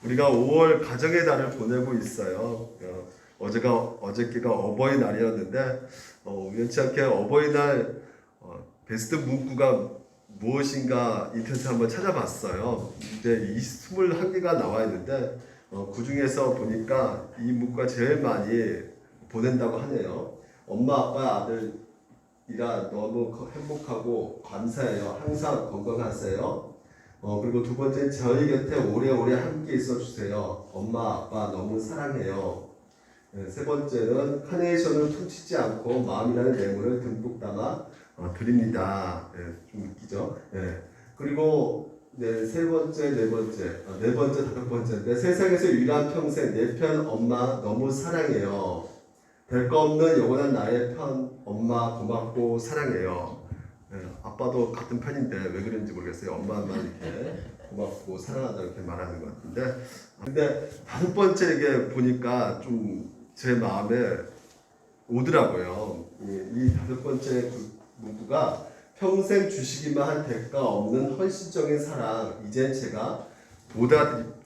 우리가 5월 가정의 달을 보내고 있어요. 어저께가 어버이날이었는데 우연치 않게 어버이날 베스트 문구가 무엇인가 인터넷에 한번 찾아봤어요. 근데 이 21개가 나와 있는데 그 중에서 보니까 이 문구가 제일 많이 보낸다고 하네요. 엄마 아빠 아들이라 너무 행복하고 감사해요. 항상 건강하세요. 그리고 두 번째, 저희 곁에 오래오래 함께 있어 주세요. 엄마, 아빠 너무 사랑해요. 세 번째는 카네이션을 훔치지 않고 마음이라는 뇌물을 듬뿍 담아 드립니다. 좀 웃기죠? 그리고 세 번째, 네 번째, 다섯 번째인데 세상에서 유일한 평생 내 편 엄마 너무 사랑해요. 될 거 없는 영원한 나의 편 엄마 고맙고 사랑해요. 아빠도 같은 편인데 왜 그런지 모르겠어요. 엄마만 이렇게 고맙고 사랑하다 이렇게 말하는 것 같은데, 근데 다섯 번째 이게 보니까 좀 제 마음에 오더라고요. 이 다섯 번째 문구가 평생 주시기만 한 대가 없는 헌신적인 사랑 이젠 제가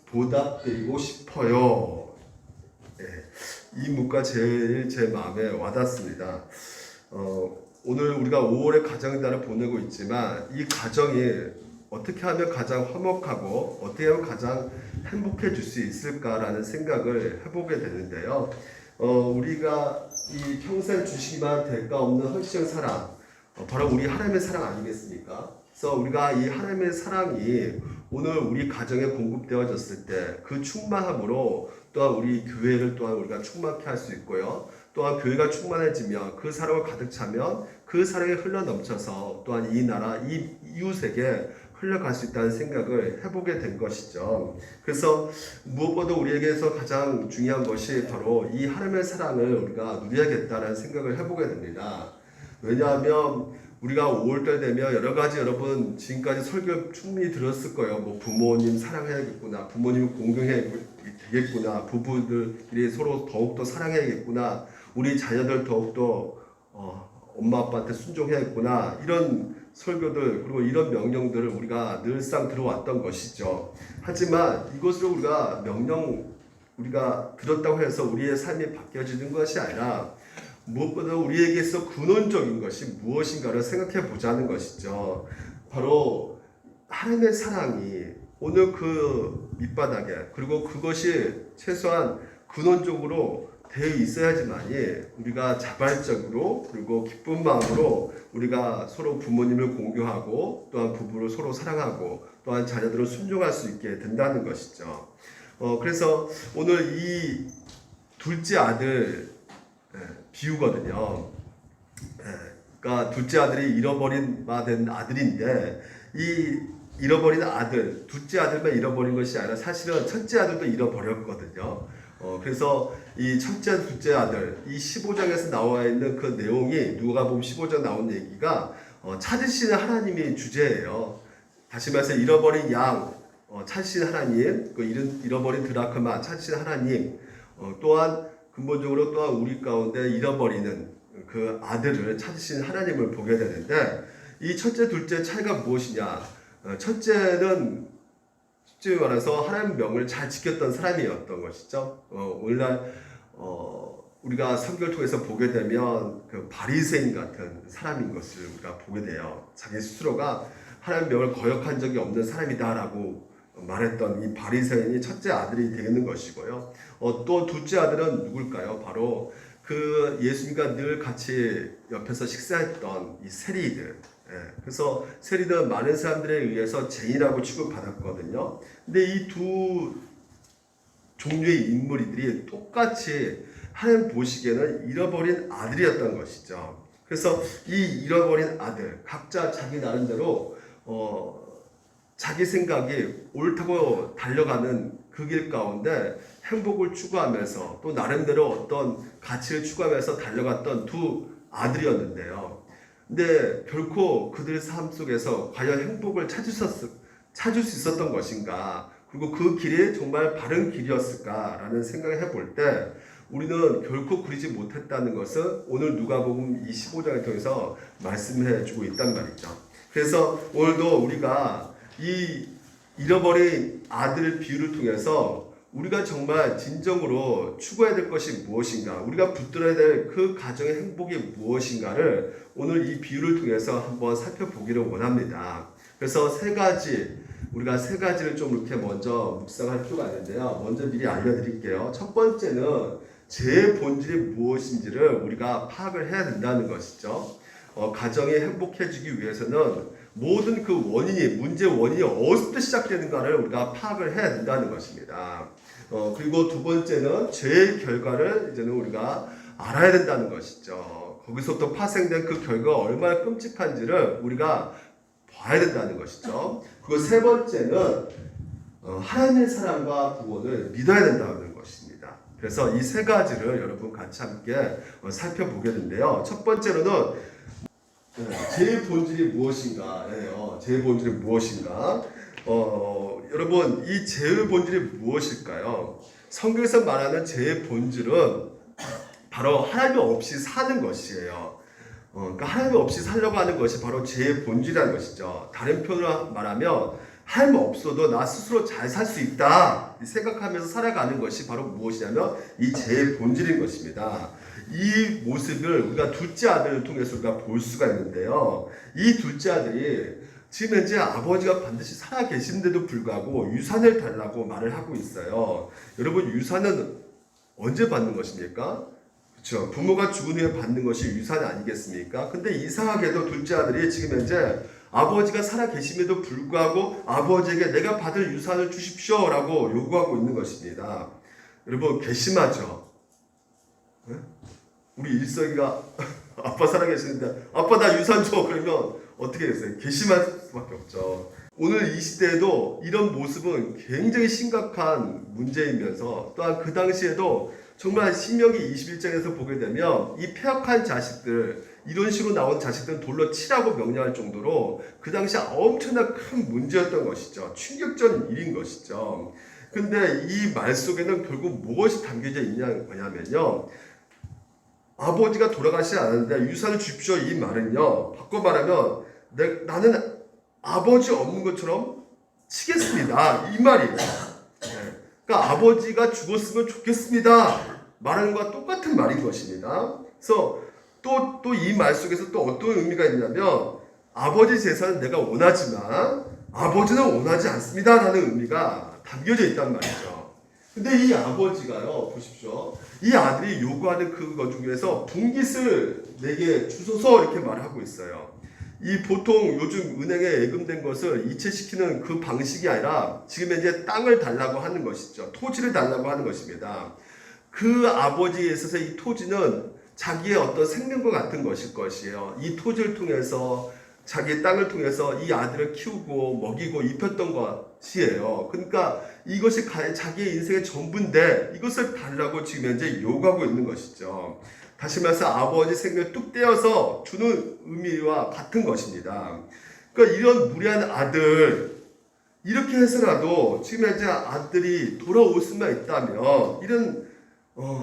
보답드리고 싶어요. 이 문구가 제일 제 마음에 와닿습니다. 오늘 우리가 5월의 가정달을 보내고 있지만 이 가정이 어떻게 하면 가장 화목하고 어떻게 하면 가장 행복해질 수 있을까라는 생각을 해보게 되는데요. 우리가 이 평생 주시기만 대가 없는 헌신적 사랑, 바로 우리 하나님의 사랑 아니겠습니까? 그래서 우리가 이 하나님의 사랑이 오늘 우리 가정에 공급되어졌을 때 그 충만함으로 또한 우리 교회를 또한 우리가 충만케 할 수 있고요. 또한 교회가 충만해지면 그 사랑을 가득 차면 그 사랑이 흘러넘쳐서 또한 이 나라, 이 이웃에게 흘러갈 수 있다는 생각을 해보게 된 것이죠. 그래서 무엇보다 우리에게서 가장 중요한 것이 바로 이 하나님의 사랑을 우리가 누려야겠다는 생각을 해보게 됩니다. 왜냐하면 우리가 5월달 되면 여러 가지 여러분 지금까지 설교 충분히 들었을 거예요. 뭐 부모님 사랑해야겠구나, 부모님 공경해야 되겠구나, 부부들끼리 서로 더욱더 사랑해야겠구나, 우리 자녀들 더욱더 엄마 아빠한테 순종해야겠구나, 이런 설교들 그리고 이런 명령들을 우리가 늘상 들어왔던 것이죠. 하지만 이것으로 우리가 들었다고 해서 우리의 삶이 바뀌어지는 것이 아니라 무엇보다 우리에게서 근원적인 것이 무엇인가를 생각해 보자는 것이죠. 바로 하나님의 사랑이 오늘 그 밑바닥에, 그리고 그것이 최소한 근원적으로 되어 있어야지만이 우리가 자발적으로 그리고 기쁜 마음으로 우리가 서로 부모님을 공경하고 또한 부부를 서로 사랑하고 또한 자녀들을 순종할 수 있게 된다는 것이죠. 그래서 오늘 이 둘째 아들 비유거든요. 그러니까 둘째 아들이 잃어버린 바 된 아들인데 이 잃어버린 아들, 둘째 아들만 잃어버린 것이 아니라 사실은 첫째 아들도 잃어버렸거든요. 그래서 이 첫째, 둘째 아들, 이 15장에서 나와 있는 그 내용이 누가복음 15장 나온 얘기가 찾으시는 하나님이 주제예요. 다시 말해서 잃어버린 양 찾으시는 하나님, 그 잃어버린 드라크마 찾으시는 하나님, 또한 근본적으로 또한 우리 가운데 잃어버리는 그 아들을 찾으시는 하나님을 보게 되는데, 이 첫째, 둘째 차이가 무엇이냐? 첫째는 쉽게 말해서 하나님의 명을 잘 지켰던 사람이었던 것이죠. 오늘날 우리가 성경을 통해서 보게 되면 그 바리새인 같은 사람인 것을 우리가 보게 돼요. 자기 스스로가 하나님의 명을 거역한 적이 없는 사람이다라고 말했던 이 바리새인이 첫째 아들이 되는 것이고요. 또 둘째 아들은 누굴까요? 바로 그 예수님과 늘 같이 옆에서 식사했던 이 세리들. 그래서 세리들은 많은 사람들에 의해서 죄인이라고 취급받았거든요. 근데 이 두 종류의 인물들이 똑같이 하나님 보시기에는 잃어버린 아들이었던 것이죠. 그래서 이 잃어버린 아들, 각자 자기 나름대로 자기 생각이 옳다고 달려가는 그 길 가운데 행복을 추구하면서 또 나름대로 어떤 가치를 추구하면서 달려갔던 두 아들이었는데요. 근데 결코 그들의 삶 속에서 과연 행복을 찾을 수 있었던 것인가, 그리고 그 길이 정말 바른 길이었을까라는 생각을 해볼 때 우리는 결코 그리지 못했다는 것을 오늘 누가복음 25장을 통해서 말씀해 주고 있단 말이죠. 그래서 오늘도 우리가 이 잃어버린 아들 비유를 통해서 우리가 정말 진정으로 추구해야 될 것이 무엇인가, 우리가 붙들어야 될 그 가정의 행복이 무엇인가를 오늘 이 비유를 통해서 한번 살펴보기를 원합니다. 그래서 우리가 세 가지를 좀 이렇게 먼저 묵상할 필요가 있는데요. 먼저 미리 알려드릴게요. 첫 번째는 죄의 본질이 무엇인지를 우리가 파악을 해야 된다는 것이죠. 가정이 행복해지기 위해서는 모든 그 문제 원인이 어디서부터 시작되는가를 우리가 파악을 해야 된다는 것입니다. 그리고 두 번째는 죄의 결과를 이제는 우리가 알아야 된다는 것이죠. 거기서부터 파생된 그 결과가 얼마나 끔찍한지를 우리가 봐야 된다는 것이죠. 그리고 세 번째는 하나님의 사랑과 구원을 믿어야 된다는 것입니다. 그래서 이 세 가지를 여러분 같이 함께 살펴보게 되는데요. 첫 번째로는 죄의 본질이 무엇인가? 죄의 본질이 무엇인가? 여러분, 이 죄의 본질이 무엇일까요? 성경에서 말하는 죄의 본질은 바로 하나님 없이 사는 것이에요. 그러니까 하나님 없이 살려고 하는 것이 바로 죄의 본질이라는 것이죠. 다른 표현으로 말하면 하나님 없어도 나 스스로 잘 살 수 있다 생각하면서 살아가는 것이 바로 무엇이냐면 이 죄의 본질인 것입니다. 이 모습을 우리가 둘째 아들을 통해서 우리가 볼 수가 있는데요. 이 둘째 아들이 지금 현재 아버지가 반드시 살아 계신데도 불구하고 유산을 달라고 말을 하고 있어요. 여러분, 유산은 언제 받는 것입니까? 그렇죠. 부모가 죽은 후에 받는 것이 유산이 아니겠습니까? 근데 이상하게도 둘째 아들이 지금 현재 아버지가 살아 계심에도 불구하고 아버지에게 내가 받을 유산을 주십시오 라고 요구하고 있는 것입니다. 여러분, 괘씸하죠? 네? 우리 일석이가 아빠 살아 계시는데 아빠 나 유산 줘 그러면 어떻게 했어요? 괘씸할 수밖에 없죠. 오늘 이 시대에도 이런 모습은 굉장히 심각한 문제이면서 또한 그 당시에도 정말 신명기 21장에서 보게 되면 이 폐역한 자식들, 이런 식으로 나온 자식들은 돌로 치라고 명령할 정도로 그 당시에 엄청난 큰 문제였던 것이죠. 충격적인 일인 것이죠. 근데 이 말 속에는 결국 무엇이 담겨져 있냐면요. 아버지가 돌아가시지 않았는데 유산을 주십시오 이 말은요. 바꿔 말하면 나는 아버지 없는 것처럼 치겠습니다. 이 말이에요. 그러니까 아버지가 죽었으면 좋겠습니다. 말하는 것과 똑같은 말인 것입니다. 그래서 또 이 말 속에서 또 어떤 의미가 있냐면 아버지 재산은 내가 원하지만 아버지는 원하지 않습니다 라는 의미가 담겨져 있단 말이죠. 근데 이 아버지가요, 보십시오. 이 아들이 요구하는 그것 중에서 분깃을 내게 주소서 이렇게 말하고 있어요. 이 보통 요즘 은행에 예금된 것을 이체시키는 그 방식이 아니라 지금 현재 땅을 달라고 하는 것이죠. 토지를 달라고 하는 것입니다. 그 아버지에 있어서 이 토지는 자기의 어떤 생명과 같은 것일 것이에요. 이 토지를 통해서 자기 땅을 통해서 이 아들을 키우고 먹이고 입혔던 것이에요. 그러니까 이것이 자기의 인생의 전부인데 이것을 달라고 지금 현재 요구하고 있는 것이죠. 다시 말해서 아버지 생명을 뚝 떼어서 주는 의미와 같은 것입니다. 그러니까 이런 무리한 아들, 이렇게 해서라도 지금 현재 아들이 돌아올 수만 있다면 이런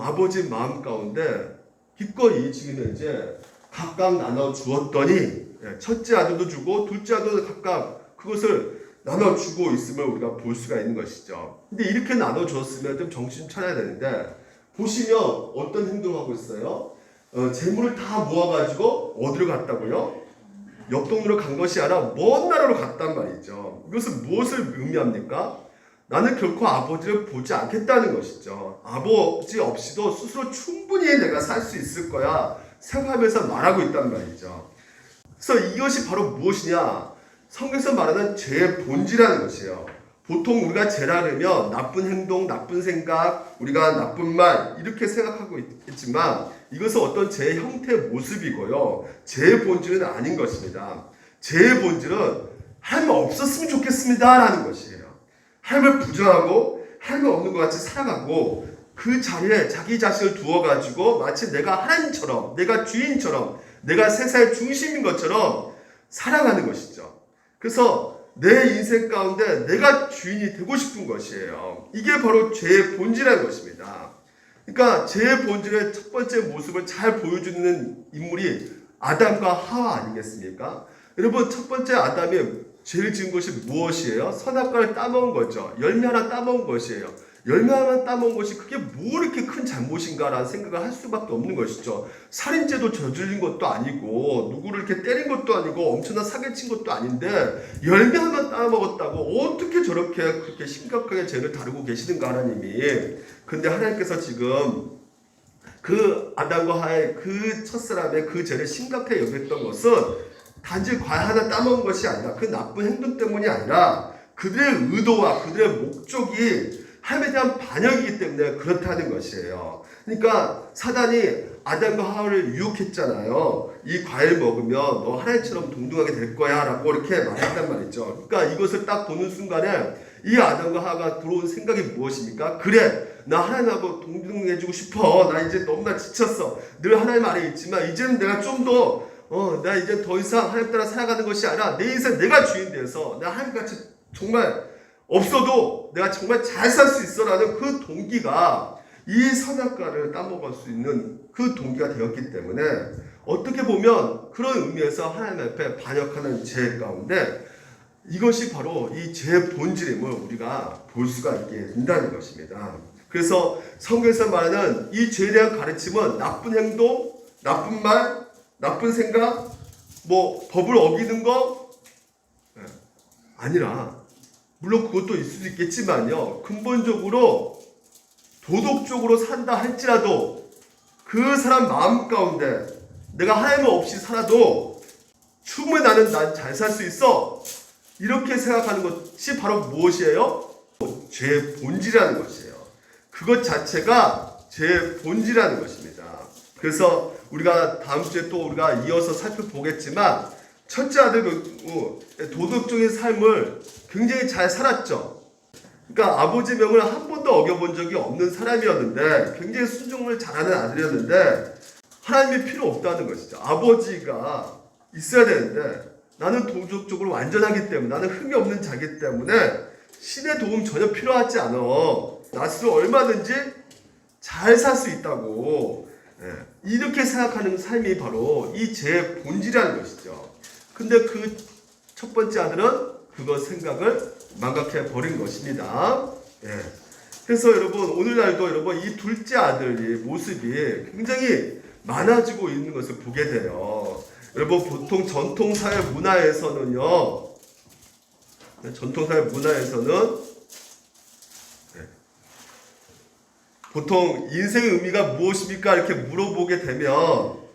아버지 마음 가운데 기꺼이 지금 현재 각각 나눠 주었더니 첫째 아들도 주고 둘째 아들도 각각 그것을 나눠주고 있음을 우리가 볼 수가 있는 것이죠. 근데 이렇게 나눠줬으면 좀 정신 차려야 되는데 보시면 어떤 행동을 하고 있어요? 재물을 다 모아가지고 어디로 갔다고요? 옆 동네로 간 것이 아니라 먼 나라로 갔단 말이죠. 이것은 무엇을 의미합니까? 나는 결코 아버지를 보지 않겠다는 것이죠. 아버지 없이도 스스로 충분히 내가 살 수 있을 거야 생각하면서 말하고 있단 말이죠. 그래서 이것이 바로 무엇이냐? 성경에서 말하는 죄의 본질이라는 것이에요. 보통 우리가 죄라 그러면 나쁜 행동, 나쁜 생각, 우리가 나쁜 말 이렇게 생각하고 있지만 이것은 어떤 죄의 형태의 모습이고요. 죄의 본질은 아닌 것입니다. 죄의 본질은 하나님 없었으면 좋겠습니다 라는 것이에요. 하나님을 부정하고 하나님 없는 것 같이 살아가고 그 자리에 자기 자신을 두어가지고 마치 내가 하나님처럼, 내가 주인처럼, 내가 세상의 중심인 것처럼 살아가는 것이죠. 그래서 내 인생 가운데 내가 주인이 되고 싶은 것이에요. 이게 바로 죄의 본질이라는 것입니다. 그러니까 죄의 본질의 첫 번째 모습을 잘 보여주는 인물이 아담과 하와 아니겠습니까? 여러분, 첫 번째 아담이 죄를 지은 것이 무엇이에요? 선악과를 따먹은 거죠. 열매 하나 따먹은 것이에요. 열매 하나 따먹은 것이 그게 뭐 이렇게 큰 잘못인가라는 생각을 할 수밖에 없는 것이죠. 살인죄도 저질린 것도 아니고 누구를 이렇게 때린 것도 아니고 엄청난 사기친 것도 아닌데 열매 하나 따먹었다고 어떻게 저렇게 그렇게 심각하게 죄를 다루고 계시는가 하나님이. 근데 하나님께서 지금 그 아담과 하의 그 첫사람의 그 죄를 심각하게 여겼던 것은 단지 과일 하나 따먹은 것이 아니라 그 나쁜 행동 때문이 아니라 그들의 의도와 그들의 목적이 하나님에 대한 반역이기 때문에 그렇다는 것이에요. 그러니까 사단이 아담과 하와를 유혹했잖아요. 이 과일 먹으면 너 하나님처럼 동등하게 될 거야 라고 이렇게 말했단 말이죠. 그러니까 이것을 딱 보는 순간에 이 아담과 하와가 들어온 생각이 무엇입니까? 그래, 나 하나님하고 동등해지고 싶어. 나 이제 너무나 지쳤어. 늘 하나님 아래 있지만 이제는 내가 좀 더 나 이제 더 이상 하나님 따라 살아가는 것이 아니라 내 인생 내가 주인 돼서 내가 하나님같이 정말 없어도 내가 정말 잘 살 수 있어라는 그 동기가 이 선악과를 따먹을 수 있는 그 동기가 되었기 때문에 어떻게 보면 그런 의미에서 하나님 앞에 반역하는 죄 가운데 이것이 바로 이 죄의 본질임을 우리가 볼 수가 있게 된다는 것입니다. 그래서 성경에서 말하는 이 죄에 대한 가르침은 나쁜 행동, 나쁜 말, 나쁜 생각, 뭐 법을 어기는 거 아니라 물론 그것도 있을 수 있겠지만요. 근본적으로 도덕적으로 산다 할지라도 그 사람 마음 가운데 내가 하나님 없이 살아도 충분히 난 잘 살 수 있어. 이렇게 생각하는 것이 바로 무엇이에요? 죄의 본질이라는 것이에요. 그것 자체가 죄의 본질이라는 것입니다. 그래서 우리가 다음 주에 또 우리가 이어서 살펴보겠지만 첫째 아들 도덕적인 삶을 굉장히 잘 살았죠. 그러니까 아버지 명을 한 번도 어겨본 적이 없는 사람이었는데 굉장히 순종을 잘하는 아들이었는데 하나님이 필요 없다는 것이죠. 아버지가 있어야 되는데 나는 도덕적으로 완전하기 때문에 나는 흠이 없는 자기 때문에 신의 도움 전혀 필요하지 않아. 나 스스로 얼마든지 잘 살 수 있다고 이렇게 생각하는 삶이 바로 이 죄의 본질이라는 것이죠. 근데 그 첫 번째 아들은 그거 생각을 망각해 버린 것입니다. 그래서 여러분 오늘날도 여러분 이 둘째 아들의 모습이 굉장히 많아지고 있는 것을 보게 돼요. 여러분 보통 전통사회 문화에서는요. 전통사회 문화에서는 보통 인생의 의미가 무엇입니까? 이렇게 물어보게 되면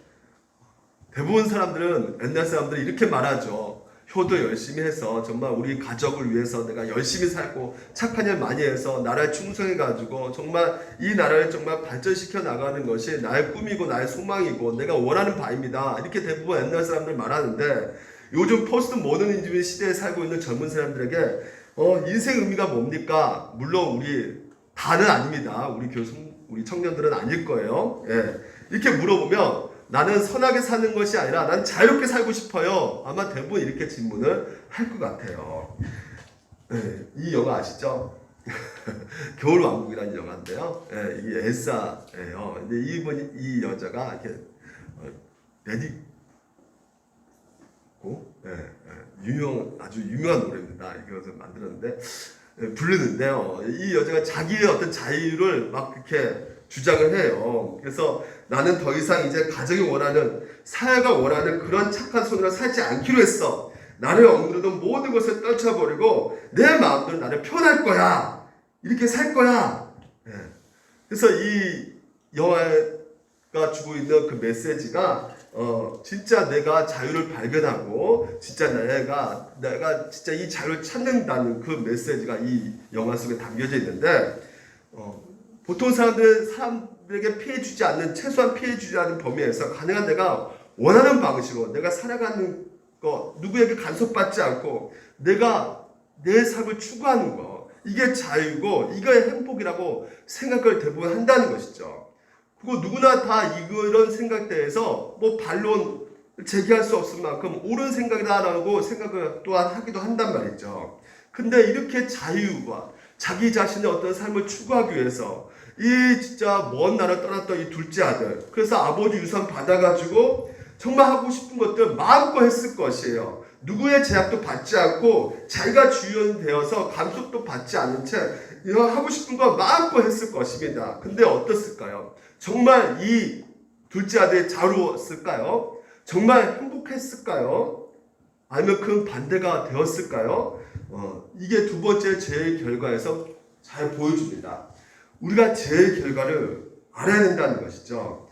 대부분 사람들은 옛날 사람들이 이렇게 말하죠. 효도 열심히 해서 정말 우리 가족을 위해서 내가 열심히 살고 착한 일 많이 해서 나라에 충성해가지고 정말 이 나라를 정말 발전시켜 나가는 것이 나의 꿈이고 나의 소망이고 내가 원하는 바입니다. 이렇게 대부분 옛날 사람들 말하는데 요즘 포스트 모더니즘 시대에 살고 있는 젊은 사람들에게 인생 의미가 뭡니까? 물론 우리 다는 아닙니다. 우리 청년들은 아닐 거예요. 이렇게 물어보면 나는 선하게 사는 것이 아니라 난 자유롭게 살고 싶어요. 아마 대부분 이렇게 질문을 할 것 같아요. 이 영화 아시죠? 겨울왕국이라는 영화인데요. 이게 엘사예요. 근데 이 여자가 이렇게 레디고 아주 유명한 노래입니다. 이것을 만들었는데 부르는데요. 이 여자가 자기의 어떤 자유를 막 이렇게 주장을 해요. 그래서 나는 더 이상 이제 가정이 원하는 사회가 원하는 그런 착한 손으로 살지 않기로 했어. 나를 억누르던 모든 것을 떨쳐버리고 내 마음대로 나를 표현할 거야. 이렇게 살 거야. 그래서 이 영화가 주고 있는 그 메시지가 진짜 내가 자유를 발견하고 진짜 내가 진짜 이 자유를 찾는다는 그 메시지가 이 영화 속에 담겨져 있는데 보통 사람들에게 피해 주지 않는 최소한 피해 주지 않는 범위에서 가능한 내가 원하는 방식으로 내가 살아가는 거 누구에게 간섭받지 않고 내가 내 삶을 추구하는 거 이게 자유고 이게 행복이라고 생각을 대부분 한다는 것이죠. 그리고 누구나 다 이런 생각대에서 뭐 반론 제기할 수 없을 만큼 옳은 생각이다라고 생각을 또한 하기도 한단 말이죠. 근데 이렇게 자유와 자기 자신의 어떤 삶을 추구하기 위해서 이 진짜 먼 나라를 떠났던 이 둘째 아들 그래서 아버지 유산 받아가지고 정말 하고 싶은 것들 마음껏 했을 것이에요. 누구의 제약도 받지 않고 자기가 주연되어서 감속도 받지 않은 채 하고 싶은 거 마음껏 했을 것입니다. 근데 어떻을까요? 정말 이 둘째 아들이 자루었을까요? 정말 행복했을까요? 아니면 그 반대가 되었을까요? 이게 두 번째 죄의 결과에서 잘 보여줍니다. 우리가 죄의 결과를 알아야 된다는 것이죠.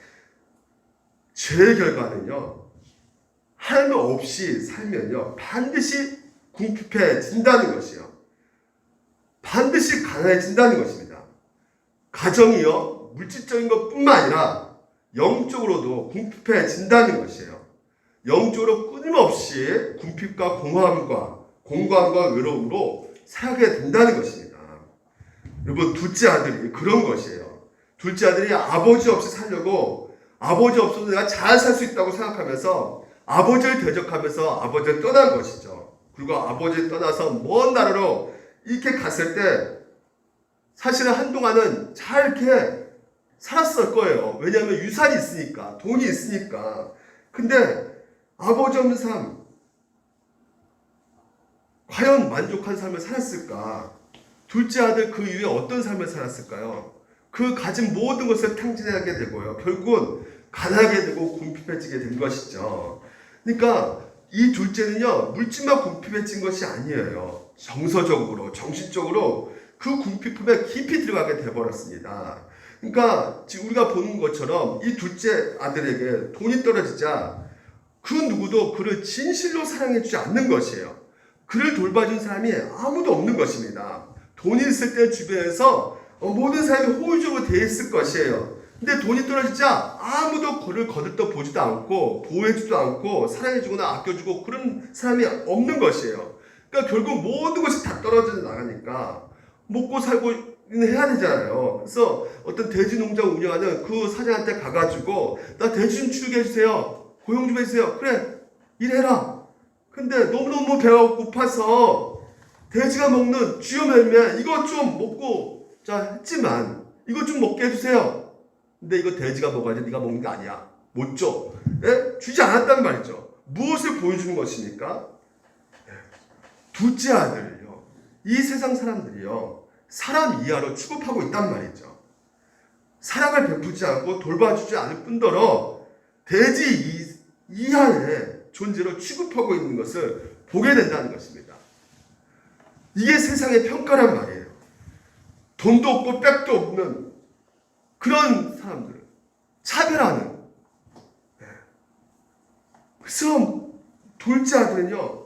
죄의 결과는요, 하나님 없이 살면요, 반드시 궁핍해진다는 것이요. 반드시 가난해진다는 것입니다. 가정이요, 물질적인 것뿐만 아니라 영적으로도 궁핍해진다는 것이에요. 영적으로 끊임없이 궁핍과 공허함과 외로움으로 살게 된다는 것입니다. 여러분, 둘째 아들이 그런 것이에요. 둘째 아들이 아버지 없이 살려고, 아버지 없어도 내가 잘 살 수 있다고 생각하면서 아버지를 대적하면서 아버지를 떠난 것이죠. 그리고 아버지를 떠나서 먼 나라로 이렇게 갔을 때 사실은 한동안은 잘 이렇게 살았을 거예요. 왜냐하면 유산이 있으니까, 돈이 있으니까. 근데 아버지 없는 삶, 과연 만족한 삶을 살았을까? 둘째 아들 그 이후에 어떤 삶을 살았을까요? 그 가진 모든 것을 탕진하게 되고요. 결국은 가난하게 되고 궁핍해지게 된 것이죠. 그러니까 이 둘째는요, 물질만 궁핍해진 것이 아니에요. 정서적으로, 정신적으로 그 궁핍함에 깊이 들어가게 되어버렸습니다. 그러니까 지금 우리가 보는 것처럼 이 둘째 아들에게 돈이 떨어지자 그 누구도 그를 진실로 사랑해주지 않는 것이에요. 그를 돌봐준 사람이 아무도 없는 것입니다. 돈이 있을 때 주변에서 모든 사람이 호의적으로 대했을 것이에요. 근데 돈이 떨어지자 아무도 그를 거들떠 보지도 않고 보호해주지도 않고 사랑해주거나 아껴주고 그런 사람이 없는 것이에요. 그러니까 결국 모든 것이 다 떨어져 나가니까 먹고 살고 해야 되잖아요. 그래서 어떤 돼지 농장 운영하는 그 사장한테 가가지고 나 돼지 좀 키우게 해주세요. 고용 좀 해주세요. 그래, 일해라. 근데 너무너무 배가 고파서 돼지가 먹는 쥐어 멜면 이거 좀 먹고 자 했지만 이거 좀 먹게 해주세요. 근데 이거 돼지가 먹어야지 네가 먹는 게 아니야. 못 줘. 예? 주지 않았단 말이죠. 무엇을 보여주는 것입니까? 둘째 아들을요. 이 세상 사람들이요. 사람 이하로 취급하고 있단 말이죠. 사랑을 베푸지 않고 돌봐주지 않을 뿐더러 돼지 이하의 존재로 취급하고 있는 것을 보게 된다는 것입니다. 이게 세상의 평가란 말이에요. 돈도 없고 빽도 없는 그런 사람들을 차별하는. 그래서 둘째 아들은요,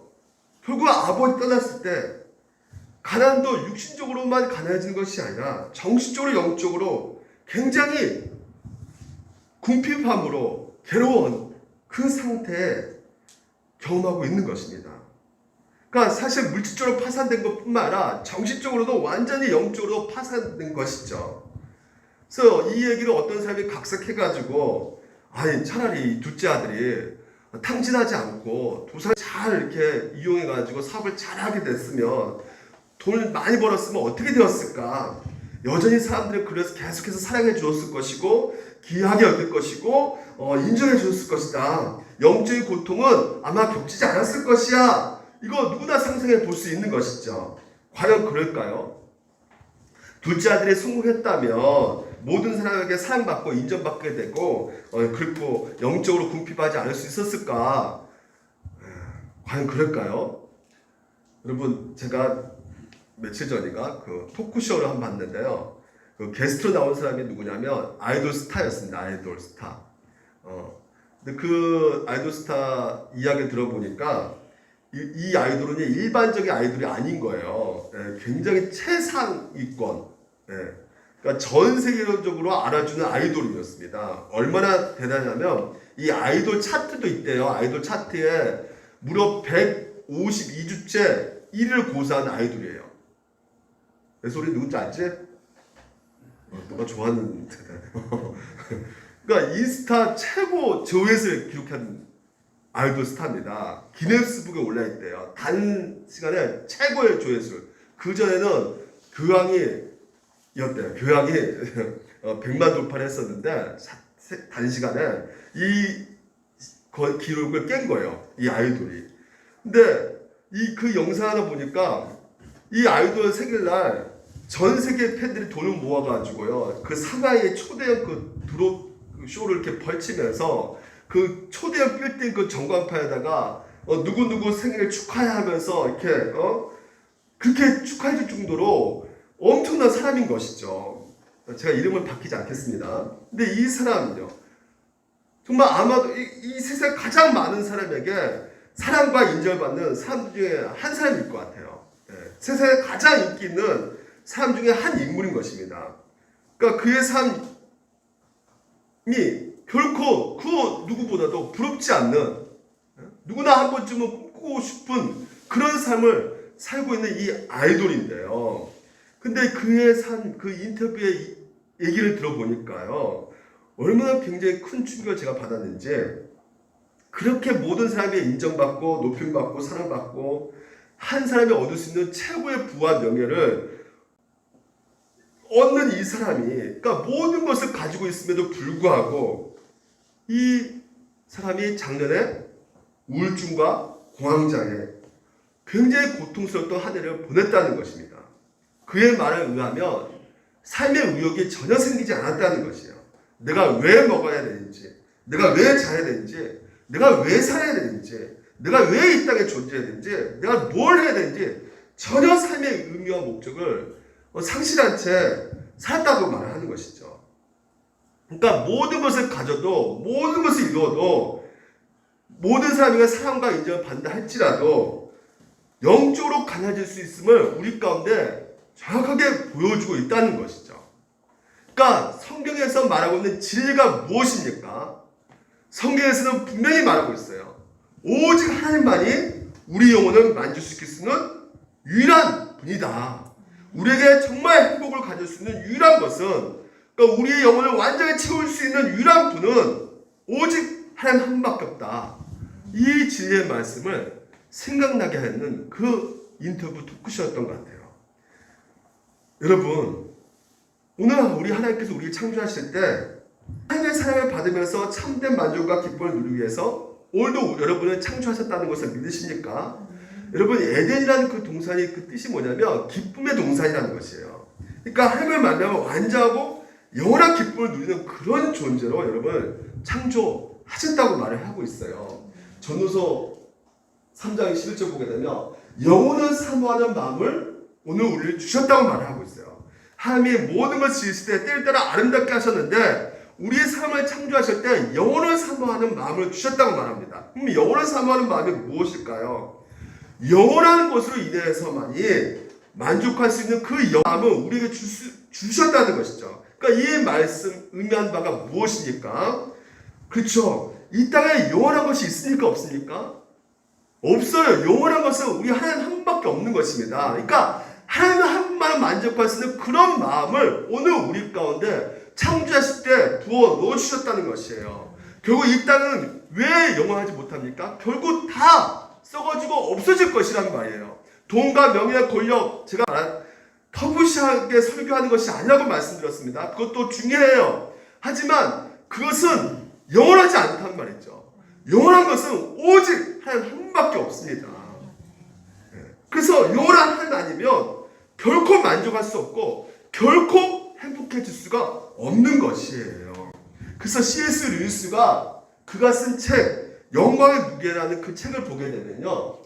결국 아버지 떠났을 때 가난도 육신적으로만 가난해지는 것이 아니라 정신적으로 영적으로 굉장히 궁핍함으로 괴로운 그 상태에 경험하고 있는 것입니다. 그러니까 사실 물질적으로 파산된 것뿐만 아니라 정신적으로도 완전히 영적으로 파산된 것이죠. 그래서 이 얘기를 어떤 사람이 각색해가지고 아니 차라리 둘째 아들이 탕진하지 않고 도산을 잘 이렇게 이용해가지고 사업을 잘하게 됐으면 돈을 많이 벌었으면 어떻게 되었을까? 여전히 사람들은 그래서 계속해서 사랑해 주었을 것이고 귀하게 여길 것이고 인정해 주었을 것이다. 영적인 고통은 아마 겪지 않았을 것이야. 이거 누구나 상상해 볼 수 있는 것이죠. 과연 그럴까요? 둘째 아들이 성공했다면 모든 사람에게 사랑받고 인정받게 되고 그리고 영적으로 궁핍하지 않을 수 있었을까? 과연 그럴까요? 여러분 제가 며칠 전인가 그 토크쇼를 한번 봤는데요. 그 게스트로 나온 사람이 누구냐면 아이돌 스타였습니다. 아이돌 스타. 근데 그 아이돌 스타 이야기 들어보니까 이 아이돌은 일반적인 아이돌이 아닌 거예요. 굉장히 최상위권. 그러니까 전 세계적으로 알아주는 아이돌이었습니다. 얼마나 대단하냐면 이 아이돌 차트도 있대요. 아이돌 차트에 무려 152주째 1위를 고수한 아이돌이에요. 내 소리 누군지 알지? 누가 좋아하는 그러니까 인스타 최고 조회수를 기록한 아이돌 스타입니다. 기네스북에 올라있대요. 단 시간에 최고의 조회수. 그전에는 교황이었대요. 교황이 100만 돌파를 했었는데 단 시간에 이 기록을 깬 거예요. 이 아이돌이. 근데 그 영상 하나 보니까 이 아이돌 생일날 전 세계 팬들이 돈을 모아가지고요. 그 상하이의 초대형 그 드롭 쇼를 이렇게 벌치면서 그 초대형 빌딩 그 전광판에다가 누구누구 생일을 축하하면서 이렇게 그렇게 축하해줄 정도로 엄청난 사람인 것이죠. 제가 이름을 밝히지 않겠습니다. 근데 이 사람은요, 정말 아마도 이 세상 가장 많은 사람에게 사랑과 인정받는 사람 중에 한 사람일 것 같아요. 세상에 가장 인기 있는 사람 중에 한 인물인 것입니다. 그러니까 그의 삶이 결코 그 누구보다도 부럽지 않는, 누구나 한 번쯤은 꿈꾸고 싶은 그런 삶을 살고 있는 이 아이돌인데요. 근데 그의 삶, 그 인터뷰의 얘기를 들어보니까요, 얼마나 굉장히 큰 충격을 제가 받았는지, 그렇게 모든 사람이 인정받고 높임받고 사랑받고 한 사람이 얻을 수 있는 최고의 부와 명예를 얻는 이 사람이, 그러니까 모든 것을 가지고 있음에도 불구하고 이 사람이 작년에 우울증과 공황장애, 굉장히 고통스러웠던 한 해를 보냈다는 것입니다. 그의 말에 의하면 삶의 의욕이 전혀 생기지 않았다는 것이에요. 내가 왜 먹어야 되는지, 내가 왜 자야 되는지, 내가 왜 살아야 되는지, 내가 왜 이 땅에 존재해야 되는지, 내가 뭘 해야 되는지 전혀 삶의 의미와 목적을 상실한 채 살았다고 말을 하는 것이죠. 그러니까 모든 것을 가져도, 모든 것을 이루어도, 모든 사람에게 사랑과 인정을 받는다 할지라도 영적으로 가난해질 수 있음을 우리 가운데 정확하게 보여주고 있다는 것이죠. 그러니까 성경에서 말하고 있는 진리가 무엇입니까? 성경에서는 분명히 말하고 있어요. 오직 하나님만이 우리 영혼을 만족시킬 수 있는 유일한 분이다. 우리에게 정말 행복을 가질 수 있는 유일한 것은, 그러니까 우리의 영혼을 완전히 채울 수 있는 유일한 분은 오직 하나님 한 분밖에 없다. 이 진리의 말씀을 생각나게 하는 그 인터뷰 토크쇼였던 것 같아요. 여러분, 오늘 우리 하나님께서 우리를 창조하실 때 하나님의 사랑을 받으면서 참된 만족과 기쁨을 누리기 위해서 오늘도 여러분을 창조하셨다는 것을 믿으십니까? 여러분, 에덴이라는 그 동산이 그 뜻이 뭐냐면 기쁨의 동산이라는 것이에요. 그러니까 하나님을 만나면 완전하고 영원한 기쁨을 누리는 그런 존재로 여러분을 창조하셨다고 말을 하고 있어요. 전도서 3장 11절 보게 되면 영혼을 사모하는 마음을 오늘 우리를 주셨다고 말을 하고 있어요. 하나님이 모든 것을 지으실 때 때를 따라 아름답게 하셨는데 우리의 삶을 창조하실 때 영혼을 사모하는 마음을 주셨다고 말합니다. 그럼 영혼을 사모하는 마음이 무엇일까요? 영원한 것으로 인해서만이 만족할 수 있는 그 마음을 우리에게 주셨다는 것이죠. 그러니까 이 말씀 의미한 바가 무엇입니까? 그렇죠. 이 땅에 영원한 것이 있습니까? 없습니까? 없어요. 영원한 것은 우리 하나님 한 분밖에 없는 것입니다. 그러니까 하나님 한 분만 만족할 수 있는 그런 마음을 오늘 우리 가운데 창조하실 때 부어 넣어주셨다는 것이에요. 결국 이 땅은 왜 영원하지 못합니까? 결국 다 썩어지고 없어질 것이란 말이에요. 돈과 명예와 권력, 제가 터부시하게 설교하는 것이 아니라고 말씀드렸습니다. 그것도 중요해요. 하지만 그것은 영원하지 않다는 말이죠. 영원한 것은 오직 하나님 한 분밖에 없습니다. 그래서 영원한 하나님 아니면 결코 만족할 수 없고 결코 행복해질 수가 없는 것이에요. 그래서 C.S. 루이스가 그가 쓴 책 영광의 무게라는 그 책을 보게 되면요,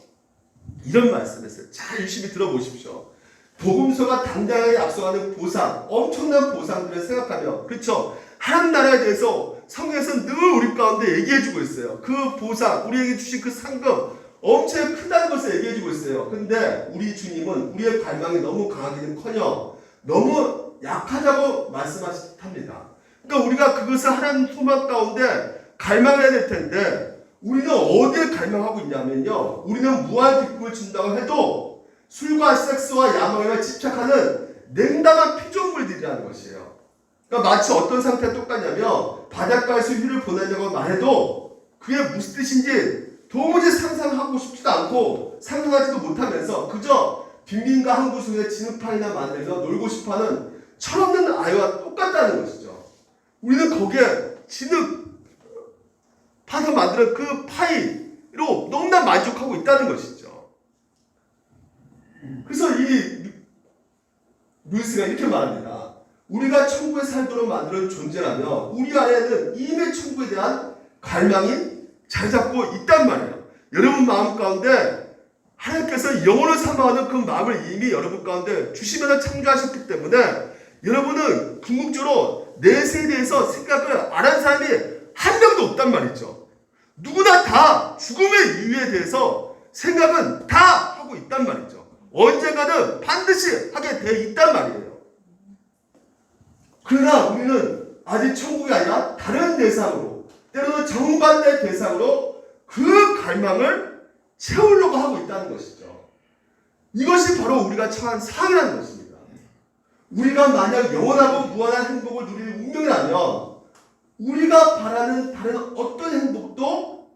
이런 말씀했어요. 잘 열심히 들어보십시오. 복음서가 당당하게 약속하는 보상, 엄청난 보상들을 생각하며, 그렇죠? 하나님 나라에 대해서 성경에서는 늘 우리 가운데 얘기해주고 있어요. 그 보상, 우리에게 주신 그 상금 엄청 크다는 것을 얘기해주고 있어요. 근데 우리 주님은 우리의 갈망이 너무 강하기는커녕 너무 약하다고 말씀하십니다. 그러니까 우리가 그것을 하나님 소망 가운데 갈망해야 될 텐데 우리는 어디에 갈망하고 있냐면요, 우리는 무한 기쁨을 준다고 해도 술과 섹스와 야망에 집착하는 냉담한 피조물들이라는 것이에요. 그러니까 마치 어떤 상태가 똑같냐면 바닷가에서 휴를 보내자고 말해도 그게 무슨 뜻인지 도무지 상상하고 싶지도 않고 상상하지도 못하면서 그저 빈민가 한 구석에 진흙판이나 만들며 놀고 싶어하는 철없는 아이와 똑같다는 것이죠. 우리는 거기에 진흙 파서 만드는 그 파이로 너무나 만족하고 있다는 것이죠. 이스가 이렇게 말합니다. 우리가 천국에 살도록 만드는 존재라면 우리 안에는 이미 천국에 대한 갈망이 잘 잡고 있단 말이에요. 여러분 마음 가운데 하나님께서 영혼을 사모하는 그 마음을 이미 여러분 가운데 주시면서 창조하셨기 때문에 여러분은 궁극적으로 내세에 대해서 생각을 안 한 사람이 한 명도 없단 말이죠. 누구나 다 죽음의 이유에 대해서 생각은 다 하고 있단 말이죠. 언젠가는 반드시 하게 돼 있단 말이에요. 그러나 우리는 아직 천국이 아니라 다른 대상으로, 때로는 정반대 대상으로 그 갈망을 채우려고 하고 있다는 것이죠. 이것이 바로 우리가 처한 상이라는 것입니다. 우리가 만약 영원하고 무한한 행복을 누릴 운명이라면 우리가 바라는 다른 어떤 행복도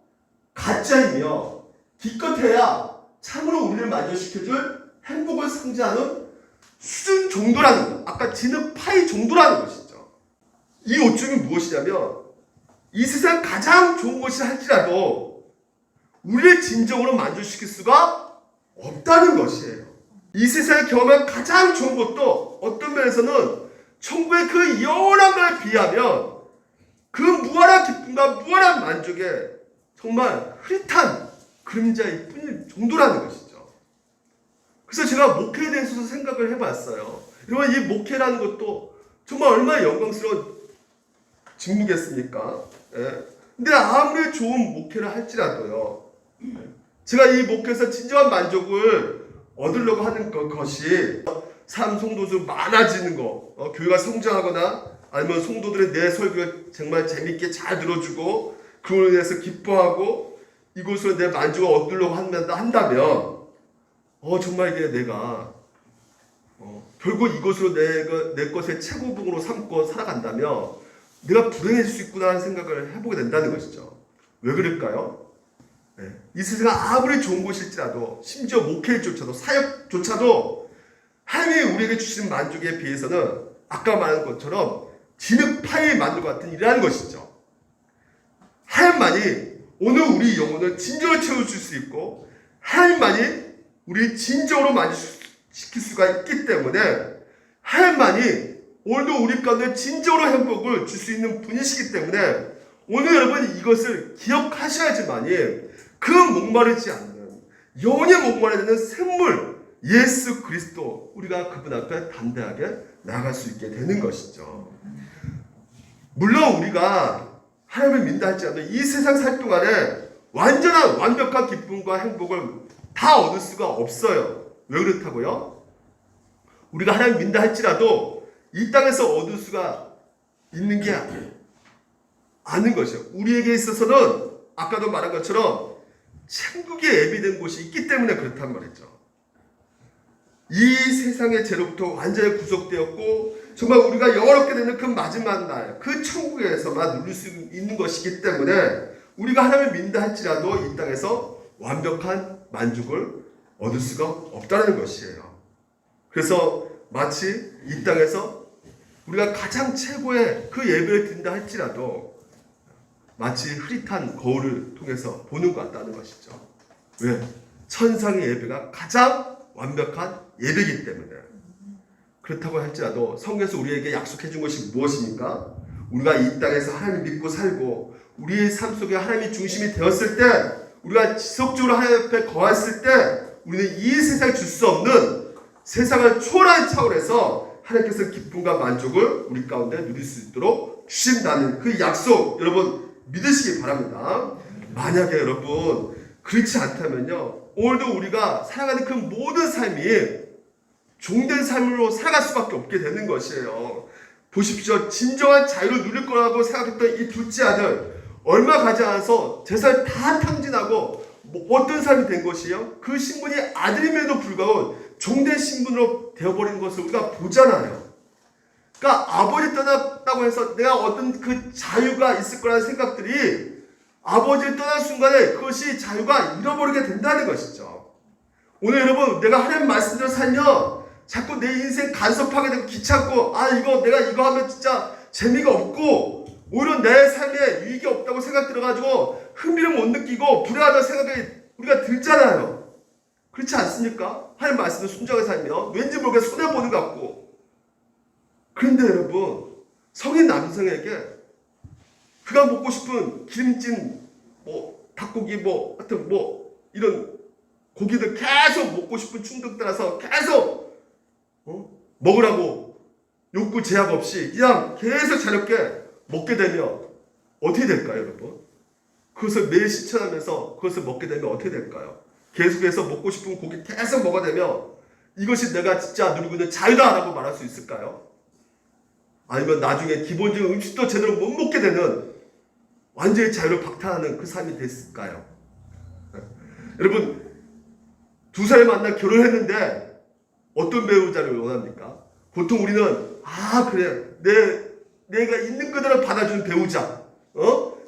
가짜이며 기껏해야 참으로 우리를 만족시켜줄 행복을 상징하는 수준 정도라는 것, 아까 지는 파이 정도라는 것이죠. 이 오점이 무엇이냐면 이 세상 가장 좋은 것이 할지라도 우리를 진정으로 만족시킬 수가 없다는 것이에요. 이 세상에 경험한 가장 좋은 것도 어떤 면에서는 천국의 그 영원함을 비하면 그 무한한 기쁨과 무한한 만족에 정말 흐릿한 그림자일 뿐일 정도라는 것이죠. 그래서 제가 목회에 대해서 생각을 해봤어요. 여러분, 이 목회라는 것도 정말 얼마나 영광스러운 직무겠습니까? 예. 근데 아무리 좋은 목회를 할지라도요, 제가 이 목회에서 진정한 만족을 얻으려고 하는 것이 삶 성도수 많아지는 거, 교회가 성장하거나 아니면 성도들의 내 설교를 정말 재밌게 잘 들어주고 그걸로 인해서 기뻐하고 이곳으로 내 만족을 얻으려고 한다면 정말 이게 내가 결국 이것으로 내 것의 최고봉으로 삼고 살아간다면 내가 불행해질 수 있구나 하는 생각을 해보게 된다는 것이죠. 왜 그럴까요? 네. 이 세상은 아무리 좋은 곳일지라도 심지어 목회조차도 사역조차도 하나님이 우리에게 주시는 만족에 비해서는 아까 말한 것처럼 진흙파이 만들 것 같은 일이라는 것이죠. 하나님만이 오늘 우리 영혼을 진정으로 채워줄 수 있고 하나님만이 우리 진정으로 만족시킬 수가 있기 때문에 하나님만이 오늘도 우리 가운데 진정으로 행복을 줄 수 있는 분이시기 때문에 오늘 여러분 이것을 기억하셔야지만이 그 목마르지 않는 영원히 목마르지 않는 샘물 예수 그리스도 우리가 그분 앞에 담대하게 나아갈 수 있게 되는 것이죠. 물론 우리가 하나님을 믿는다 할지라도 이 세상 살 동안에 완전한 완벽한 기쁨과 행복을 다 얻을 수가 없어요. 왜 그렇다고요? 우리가 하나님 믿는다 할지라도 이 땅에서 얻을 수가 있는 게 아닌 것이요. 우리에게 있어서는 아까도 말한 것처럼 천국에 예비된 곳이 있기 때문에 그렇단 말이죠. 이 세상의 죄로부터 완전히 구속되었고 정말 우리가 영원롭게 되는 그 마지막 날, 그 천국에서만 누릴 수 있는 것이기 때문에 우리가 하나님을 믿는다 할지라도 이 땅에서 완벽한 만족을 얻을 수가 없다는 것이에요. 그래서 마치 이 땅에서 우리가 가장 최고의 그 예배를 드린다 할지라도 마치 흐릿한 거울을 통해서 보는 것 같다는 것이죠. 왜? 천상의 예배가 가장 완벽한 예배이기 때문에. 그렇다고 할지라도 성경에서 우리에게 약속해 준 것이 무엇입니까? 우리가 이 땅에서 하나님을 믿고 살고 우리의 삶 속에 하나님이 중심이 되었을 때, 우리가 지속적으로 하나님 앞에 거했을 때 우리는 이 세상에 줄 수 없는 세상을 초월한 차원에서 하나님께서 기쁨과 만족을 우리 가운데 누릴 수 있도록 주신다는 그 약속 여러분 믿으시기 바랍니다. 만약에 여러분 그렇지 않다면요, 오늘도 우리가 살아가는 그 모든 삶이 종된 삶으로 살아갈 수밖에 없게 되는 것이에요. 보십시오. 진정한 자유를 누릴 거라고 생각했던 이 둘째 아들 얼마 가지 않아서 재산을 다 탕진하고 어떤 삶이 된 것이에요? 그 신분이 아들임에도 불구하고 종된 신분으로 되어버린 것을 우리가 보잖아요. 그러니까 아버지 떠났다고 해서 내가 어떤 그 자유가 있을 거라는 생각들이 아버지를 떠난 순간에 그것이 자유가 잃어버리게 된다는 것이죠. 오늘 여러분 내가 하나님 말씀대로 살면 자꾸 내 인생 간섭하게 되고 귀찮고 내가 이거 하면 진짜 재미가 없고 오히려 내 삶에 유익이 없다고 생각 들어가지고 흥미를 못 느끼고 불행하다는 생각이 우리가 들잖아요. 그렇지 않습니까? 하나님 말씀을 순종하게 살면 왠지 모르게 손해보는 것 같고 그런데 여러분, 성인 남성에게 그가 먹고 싶은 기름진 닭고기 하여튼 이런 고기들 계속 먹고 싶은 충동 따라서 계속 먹으라고 욕구 제약 없이 그냥 계속 자유롭게 먹게 되면 어떻게 될까요, 여러분? 그것을 매일 실천하면서 그것을 먹게 되면 어떻게 될까요? 계속해서 먹고 싶은 고기 계속 먹게 되면 이것이 내가 진짜 누리고 있는 자유다라고 말할 수 있을까요? 아니면 나중에 기본적인 음식도 제대로 못 먹게 되는 완전히 자유를 박탈하는 그 삶이 됐을까요? 여러분, 두 사람이 만나 결혼했는데 어떤 배우자를 원합니까? 보통 우리는 그래 내가 있는 그대로 받아주는 배우자,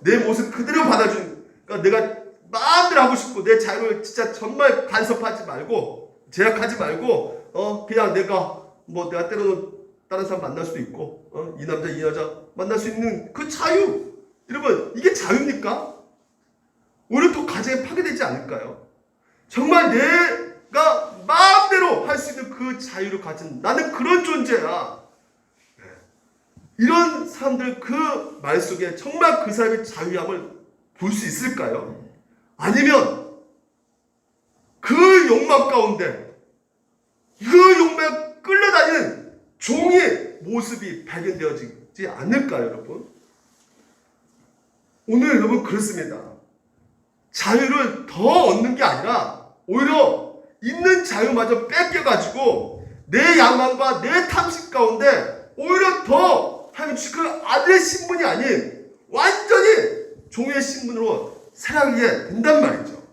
내 모습 그대로 받아주는, 그러니까 내가 마음대로 하고 싶고 내 자유를 진짜 정말 간섭하지 말고 제약하지 말고 그냥 내가 때로는 다른 사람 만날 수도 있고 이 남자 이 여자 만날 수 있는 그 자유, 여러분 이게 자유입니까? 오히려 더 가정에 파괴되지 않을까요? 정말 내가 마음대로 할 수 있는 그 자유를 가진 나는 그런 존재야. 이런 사람들 그 말 속에 정말 그 사람의 자유함을 볼 수 있을까요? 아니면 그 욕망 가운데 그 욕망에 끌려다니는 종의 모습이 발견되어지지 않을까요, 여러분? 오늘 여러분 그렇습니다. 자유를 더 얻는 게 아니라 오히려 있는 자유마저 뺏겨가지고 내 야망과 내 탐식 가운데 오히려 더 하나님 주신 그 아들의 신분이 아닌 완전히 종의 신분으로 살아가게 된단 말이죠.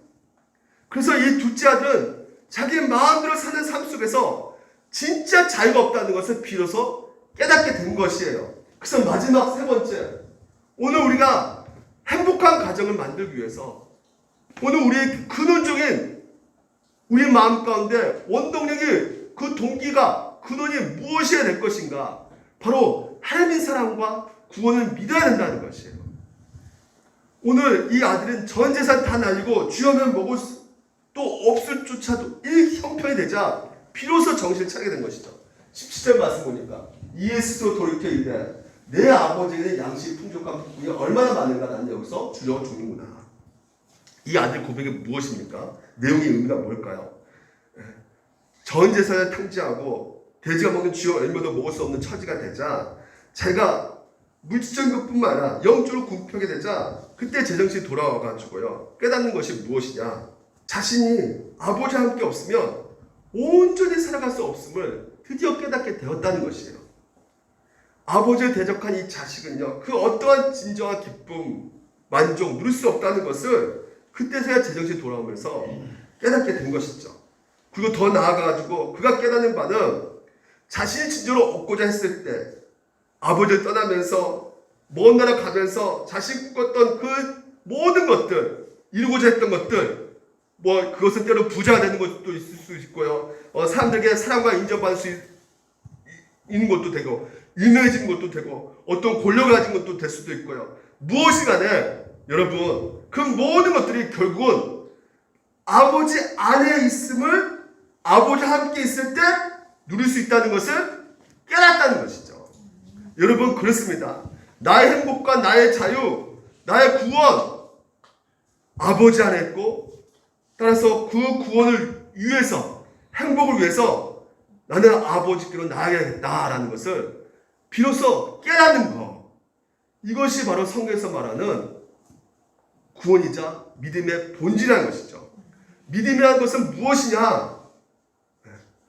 그래서 이 둘째 아들은 자기 마음대로 사는 삶 속에서 진짜 자유가 없다는 것을 비로소 깨닫게 된 것이에요. 그래서 마지막 세 번째, 오늘 우리가 행복한 가정을 만들기 위해서 오늘 우리의 근원적인 우리 마음 가운데 원동력이 그 동기가 근원이 무엇이어야 될 것인가? 바로 하나님의 사랑과 구원을 믿어야 된다는 것이에요. 오늘 이 아들은 전 재산 다 날리고 주여면 먹을 또 없을 조차도 이 형편이 되자 비로소 정신을 차리게 된 것이죠. 17절 말씀 보니까 이에 스스로 돌이켜 이르되 내 아버지에게 양식 풍족한 부분이 얼마나 많은가 나는 여기서 두려워 죽는구나. 이 아들 고백이 무엇입니까? 내용의 의미가 뭘까요? 전 재산을 탕지하고 돼지가 먹는 쥐와 얼마도 먹을 수 없는 처지가 되자 제가 물질적인 것뿐만 아니라 영적으로 굶평하게 되자 그때 제정신이 돌아와가지고요 깨닫는 것이 무엇이냐, 자신이 아버지와 함께 없으면 온전히 살아갈 수 없음을 드디어 깨닫게 되었다는 것이에요. 아버지를 대적한 이 자식은요 그 어떠한 진정한 기쁨, 만족 누릴 수 없다는 것을 그때서야 제정신이 돌아오면서 깨닫게 된 것이죠. 그리고 더 나아가가지고 그가 깨닫는 바는 자신이 진정으로 얻고자 했을 때 아버지를 떠나면서 먼 나라 가면서 자신이 꿈꿨던 그 모든 것들, 이루고자 했던 것들, 그것은 때로 부자가 되는 것도 있을 수 있고요, 사람들에게 사랑과 인정받을 수 있는 것도 되고 유명해진 것도 되고 어떤 권력을 가진 것도 될 수도 있고요. 무엇이 간에 여러분 그 모든 것들이 결국은 아버지 안에 있음을 아버지와 함께 있을 때 누릴 수 있다는 것을 깨닫다는 것이죠. 여러분 그렇습니다. 나의 행복과 나의 자유, 나의 구원 아버지 안에 있고 따라서 그 구원을 위해서 행복을 위해서 나는 아버지께로 나아가야겠다라는 것을 비로소 깨닫는 것, 이것이 바로 성경에서 말하는 구원이자 믿음의 본질이라는 것이죠. 믿음이라는 것은 무엇이냐?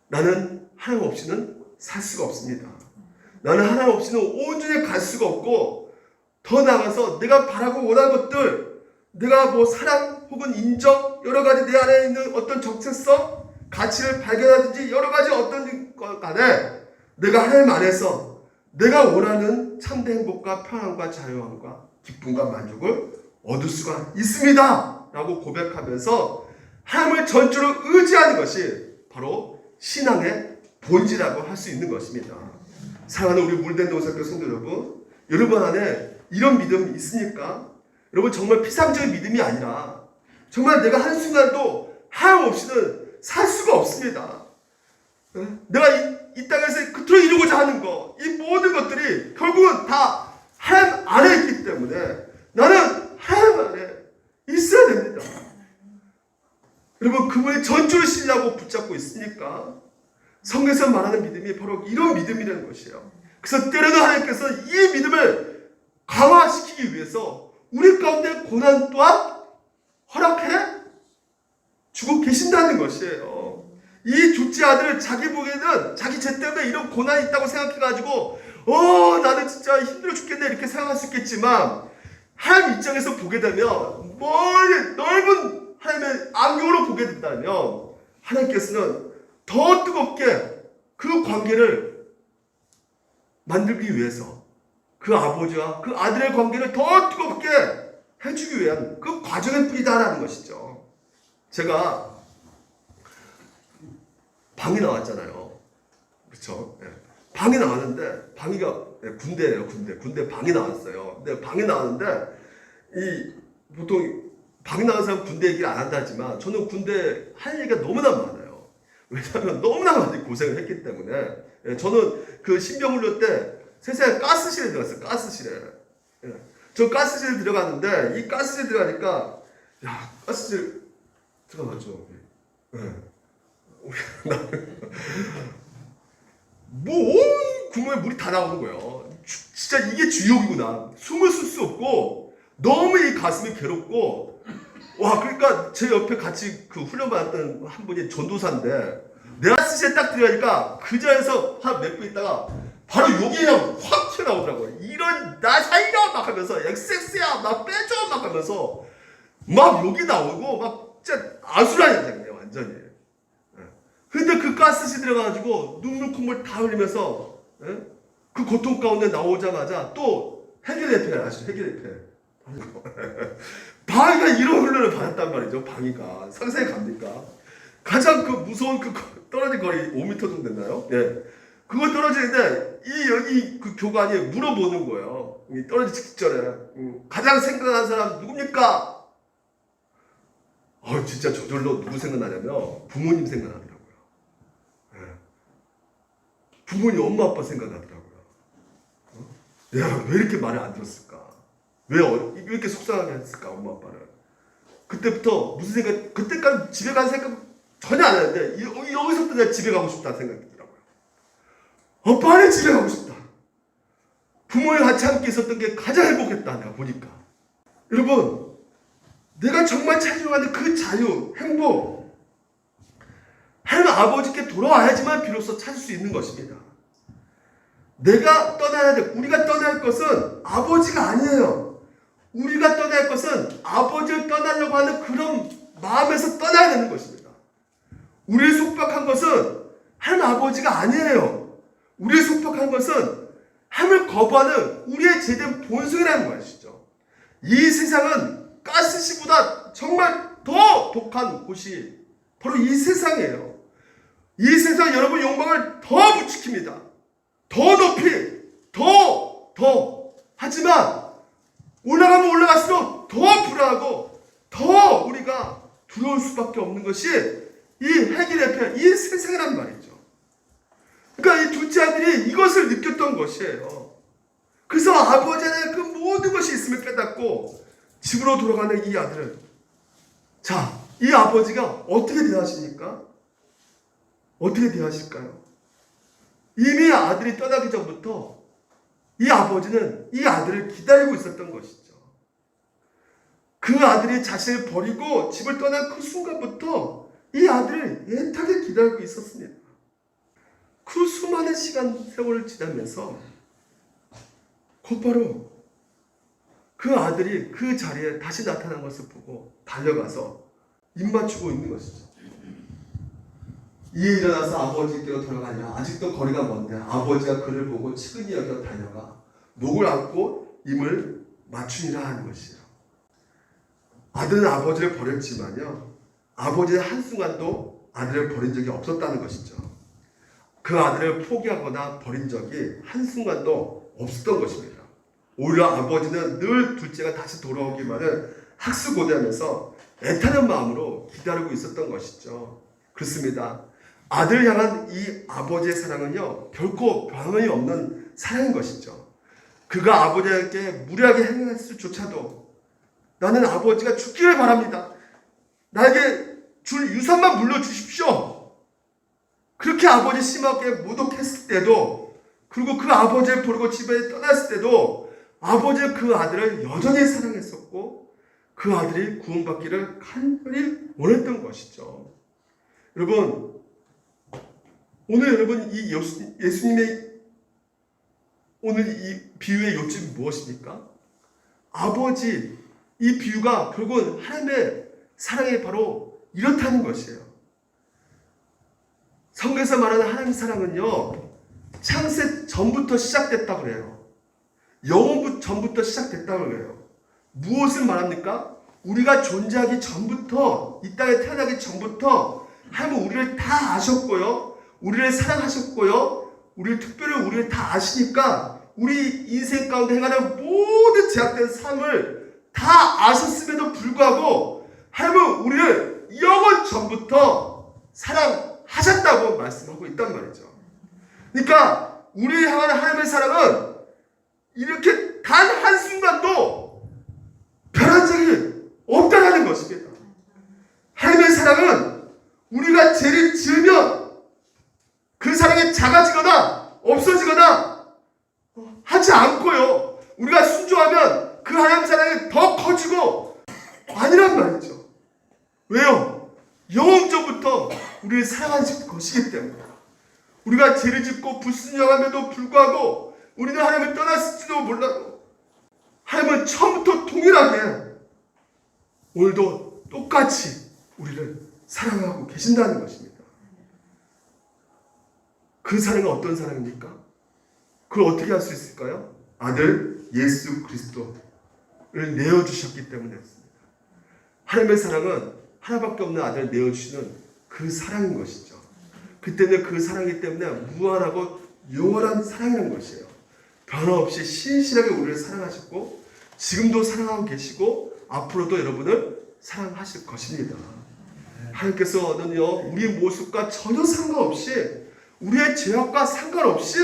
나는 하나님 없이는 살 수가 없습니다. 나는 하나님 없이는 온전히 갈 수가 없고 더 나아가서 내가 바라고 원하는 것들, 내가 사랑 혹은 인정, 여러 가지 내 안에 있는 어떤 정체성, 가치를 발견하든지 여러 가지 어떤 것 간에 내가 하나님 안에서 내가 원하는 참된 행복과 평안과 자유함과 기쁨과 만족을 얻을 수가 있습니다 라고 고백하면서 하나님을 전적으로 의지하는 것이 바로 신앙의 본질이라고 할 수 있는 것입니다. 사랑하는 우리 물된 동사교 성도 여러분, 여러분 안에 이런 믿음 있습니까? 여러분 정말 피상적인 믿음이 아니라 정말 내가 한순간도 하나님 없이는 살 수가 없습니다. 내가 이 땅에서 그토록 이루고자 하는 거, 이 모든 것들이 결국은 다 하나님 안에 있기 때문에 나는 하나님 안에 있어야 됩니다. 여러분, 그분의 전주를 신뢰하고 붙잡고 있으니까 성경에서 말하는 믿음이 바로 이런 믿음이라는 것이에요. 그래서 때로는 하나님께서 이 믿음을 강화시키기 위해서 우리 가운데 고난 또한 허락해 주고 계신다는 것이에요. 이 둘째 아들 자기 보기에는 자기 죄 때문에 이런 고난이 있다고 생각해가지고 나는 진짜 힘들어 죽겠네 이렇게 생각할 수 있겠지만 하나님 입장에서 보게 되면 멀리 넓은 하나님의 안경으로 보게 된다면 하나님께서는 더 뜨겁게 그 관계를 만들기 위해서 그 아버지와 그 아들의 관계를 더 뜨겁게 해주기 위한 그 과정의 뿌리다라는 것이죠. 제가 방이 나왔잖아요. 그렇죠? 네. 방이 나왔는데 방이가 군대예요. 군대 방이 나왔어요. 근데 방이 나왔는데 이 보통 방이 나온 사람 군대 얘기를 안 한다지만 저는 군대 할 얘기가 너무나 많아요. 왜냐하면 너무나 많이 고생을 했기 때문에 저는 그 신병훈련 때 세상에 가스실에 들어갔어요. 가스실에. 저 가스실에 들어갔는데 이 가스실에 들어가니까 가스실 들어갔죠. 온 구멍에 물이 다 나오는 거예요. 진짜 이게 주역이구나. 숨을 쉴 수 없고 너무 이 가슴이 괴롭고 그러니까 제 옆에 같이 그 훈련 받았던 한 분이 전도사인데 내가 가스실에 딱 들어가니까 그 자리에서 한 몇 분 있다가 바로 여기 그냥 확 튀어나오더라고요. 이런 나 살려 막 하면서 XX야 막 빼줘 막 하면서 막 여기 나오고 막 진짜 아수라는 현장이에요 완전히. 근데 그 가스실 들어가가지고 눈물 콧물 다 흘리면서 그 고통 가운데 나오자마자 또 해결대패를 아시죠? 해결대패. 방위가 이런 훈련을 받았단 말이죠. 방위가 상상이 갑니까? 가장 그 무서운 그 떨어진 거리 5m 정도 됐나요? 예. 그거 떨어지는데 여기 그 교관이 물어보는 거예요. 떨어지기 직전에 가장 생각나는 사람 누굽니까? 진짜 저절로 누구 생각나냐면 부모님 생각나더라고요. 예. 부모님 엄마 아빠 생각나더라고요. 내가 왜 이렇게 말을 안 들었을까? 왜 이렇게 속상하게 했을까 엄마 아빠를? 그때부터 무슨 생각? 그때까지 집에 간 생각 전혀 안 했는데 여기서부터 내가 집에 가고 싶다는 생각이 들더라고요. 빨리 집에 가고 싶다. 부모님 같이 함께 있었던 게 가장 행복했다 내가 보니까. 여러분 내가 정말 찾으려고 하는 그 자유, 행복 하나님 아버지께 돌아와야지만 비로소 찾을 수 있는 것입니다. 내가 떠나야 돼. 우리가 떠날 것은 아버지가 아니에요. 우리가 떠날 것은 아버지를 떠나려고 하는 그런 마음에서 떠나야 되는 것입니다. 우리를 속박한 것은 하나님 아버지가 아니에요. 우리를 속박한 것은 하나님을 거부하는 우리의 제된 본성이라는 것이죠. 이 세상은 가스실보다 정말 더 독한 곳이 바로 이 세상이에요. 이 세상 여러분 욕망을 더 부추깁니다. 더 높이, 더. 하지만 올라가면 올라갈수록 더 불안하고 더 우리가 두려울 수밖에 없는 것이 이 해결의 이 세상이란 말이죠. 그러니까 이 둘째 아들이 이것을 느꼈던 것이에요. 그래서 아버지는 그 모든 것이 있음을 깨닫고 집으로 돌아가는 이 아들은 이 아버지가 어떻게 대하십니까? 어떻게 대하실까요? 이미 아들이 떠나기 전부터 이 아버지는 이 아들을 기다리고 있었던 것이죠. 그 아들이 자신을 버리고 집을 떠난 그 순간부터 이 아들을 애타게 기다리고 있었습니다. 그 수많은 세월을 지나면서 곧바로 그 아들이 그 자리에 다시 나타난 것을 보고 달려가서 입 맞추고 있는 것이죠. 이에 일어나서 아버지께로 돌아가냐. 아직도 거리가 먼데 아버지가 그를 보고 측은히 여겨 달려가 목을 안고 입을 맞추니라 하는 것이에요. 아들은 아버지를 버렸지만요. 아버지는 한순간도 아들을 버린 적이 없었다는 것이죠. 그 아들을 포기하거나 버린 적이 한순간도 없었던 것입니다. 오히려 아버지는 늘 둘째가 다시 돌아오기만을 학수고대하면서 애타는 마음으로 기다리고 있었던 것이죠. 그렇습니다. 아들을 향한 이 아버지의 사랑은요, 결코 변함이 없는 사랑인 것이죠. 그가 아버지에게 무례하게 행했을조차도 나는 아버지가 죽기를 바랍니다. 나에게 줄 유산만 물려주십시오. 그렇게 아버지 심하게 모독했을 때도, 그리고 그 아버지를 버리고 집에 떠났을 때도 아버지는 그 아들을 여전히 사랑했었고 그 아들이 구원받기를 간절히 원했던 것이죠. 여러분, 오늘 여러분 이 예수님의 오늘 이 비유의 요점이 무엇입니까? 아버지, 이 비유가 결국은 하나님의 사랑이 바로 이렇다는 것이에요. 성경에서 말하는 하나님의 사랑은요, 창세 전부터 시작됐다고 그래요. 영원 전부터 시작됐다고 그래요. 무엇을 말합니까? 우리가 존재하기 전부터, 이 땅에 태어나기 전부터 하나님은 우리를 다 아셨고요, 우리를 사랑하셨고요, 우리를 다 아시니까 우리 인생 가운데 행하는 모든 제약된 삶을 다 아셨음에도 불구하고 하나님은 우리를 영원 전부터 사랑하셨다고 말씀하고 있단 말이죠. 그러니까 우리를 향한 하나님의 사랑은 이렇게 단 한순간도 변한 적이 없다는 것입니다. 하나님의 사랑은 우리가 죄를 지으면 그 사랑이 작아지거나 없어지거나 하지 않고요, 우리가 순종하면 그 하나님 사랑이 더 커지고 아니란 말이죠. 왜요? 영원전부터 우리를 사랑하신 것이기 때문에. 우리가 죄를 짓고 불순종함에도 불구하고 우리는 하나님을 떠났을지도 몰라도 하나님은 처음부터 동일하게 오늘도 똑같이 우리를 사랑하고 계신다는 것입니다. 그 사랑은 어떤 사랑입니까? 그걸 어떻게 할 수 있을까요? 아들 예수 그리스도를 내어주셨기 때문이었습니다. 하나님의 사랑은 하나밖에 없는 아들을 내어주시는 그 사랑인 것이죠. 그 때문에 그 사랑이기 때문에 무한하고 영원한 사랑이라는 것이에요. 변함없이 신실하게 우리를 사랑하셨고 지금도 사랑하고 계시고 앞으로도 여러분을 사랑하실 것입니다. 하나님께서는요, 우리 모습과 전혀 상관없이, 우리의 죄악과 상관없이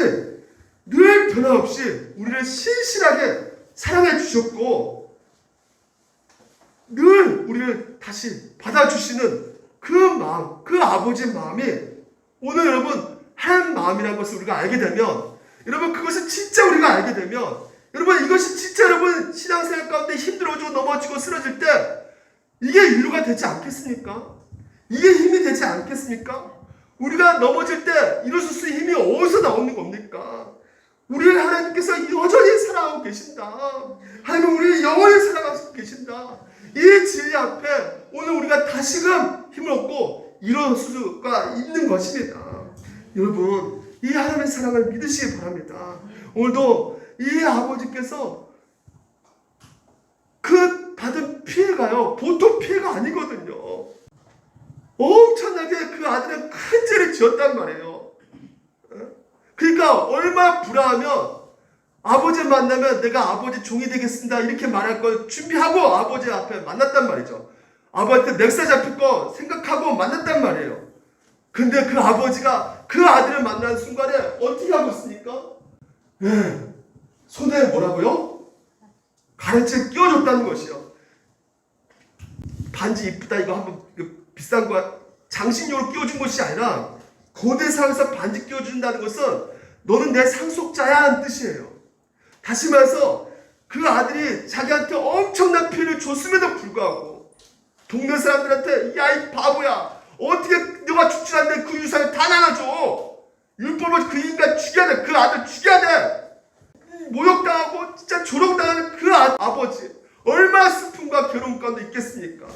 늘 변함없이 우리를 신실하게 사랑해 주셨고 늘 우리를 다시 받아주시는 그 마음, 그 아버지의 마음이 오늘 여러분 하나님 마음이라는 것을 우리가 알게 되면, 여러분 그것을 진짜 우리가 알게 되면, 여러분 이것이 진짜 여러분 신앙생활 가운데 힘들어지고 넘어지고 쓰러질 때 이게 위로가 되지 않겠습니까? 이게 힘이 되지 않겠습니까? 우리가 넘어질 때 일어설 수 있는 힘이 어디서 나오는 겁니까? 우리를 하나님께서 여전히 사랑하고 계신다. 하나님은 우리를 영원히 사랑하고 계신다. 이 진리 앞에 오늘 우리가 다시금 힘을 얻고 일어설 수가 있는 것입니다. 여러분, 이 하나님의 사랑을 믿으시기 바랍니다. 오늘도 이 아버지께서 그 받은 피해가요, 보통 피해가 아니거든요. 엄청나게 그 아들은 큰 죄를 지었단 말이에요. 그러니까 얼마나 불안하면 아버지를 만나면 내가 아버지 종이 되겠습니다 이렇게 말할 걸 준비하고 아버지 앞에 만났단 말이죠. 아버지한테 넥사 잡힐 거 생각하고 만났단 말이에요. 근데 그 아버지가 그 아들을 만난 순간에 어떻게 하고 있습니까? 손에 뭐라고요? 가래채 끼워줬다는 것이요. 반지 이쁘다 이거 한번 비싼 거 장신용으로 끼워준 것이 아니라 고대사에서 반지 끼워준다는 것은 너는 내 상속자야 하는 뜻이에요. 다시 말해서 그 아들이 자기한테 엄청난 피해를 줬음에도 불구하고 동네 사람들한테 야 이 바보야, 어떻게 너가 죽지 않는데 그 유산을 다 나눠줘. 율법을 그 인간 죽여야 돼. 그 아들 죽여야 돼. 모욕당하고 진짜 조롱당하는 그 아버지 얼마나 슬픔과 괴로움 가운데 있겠습니까?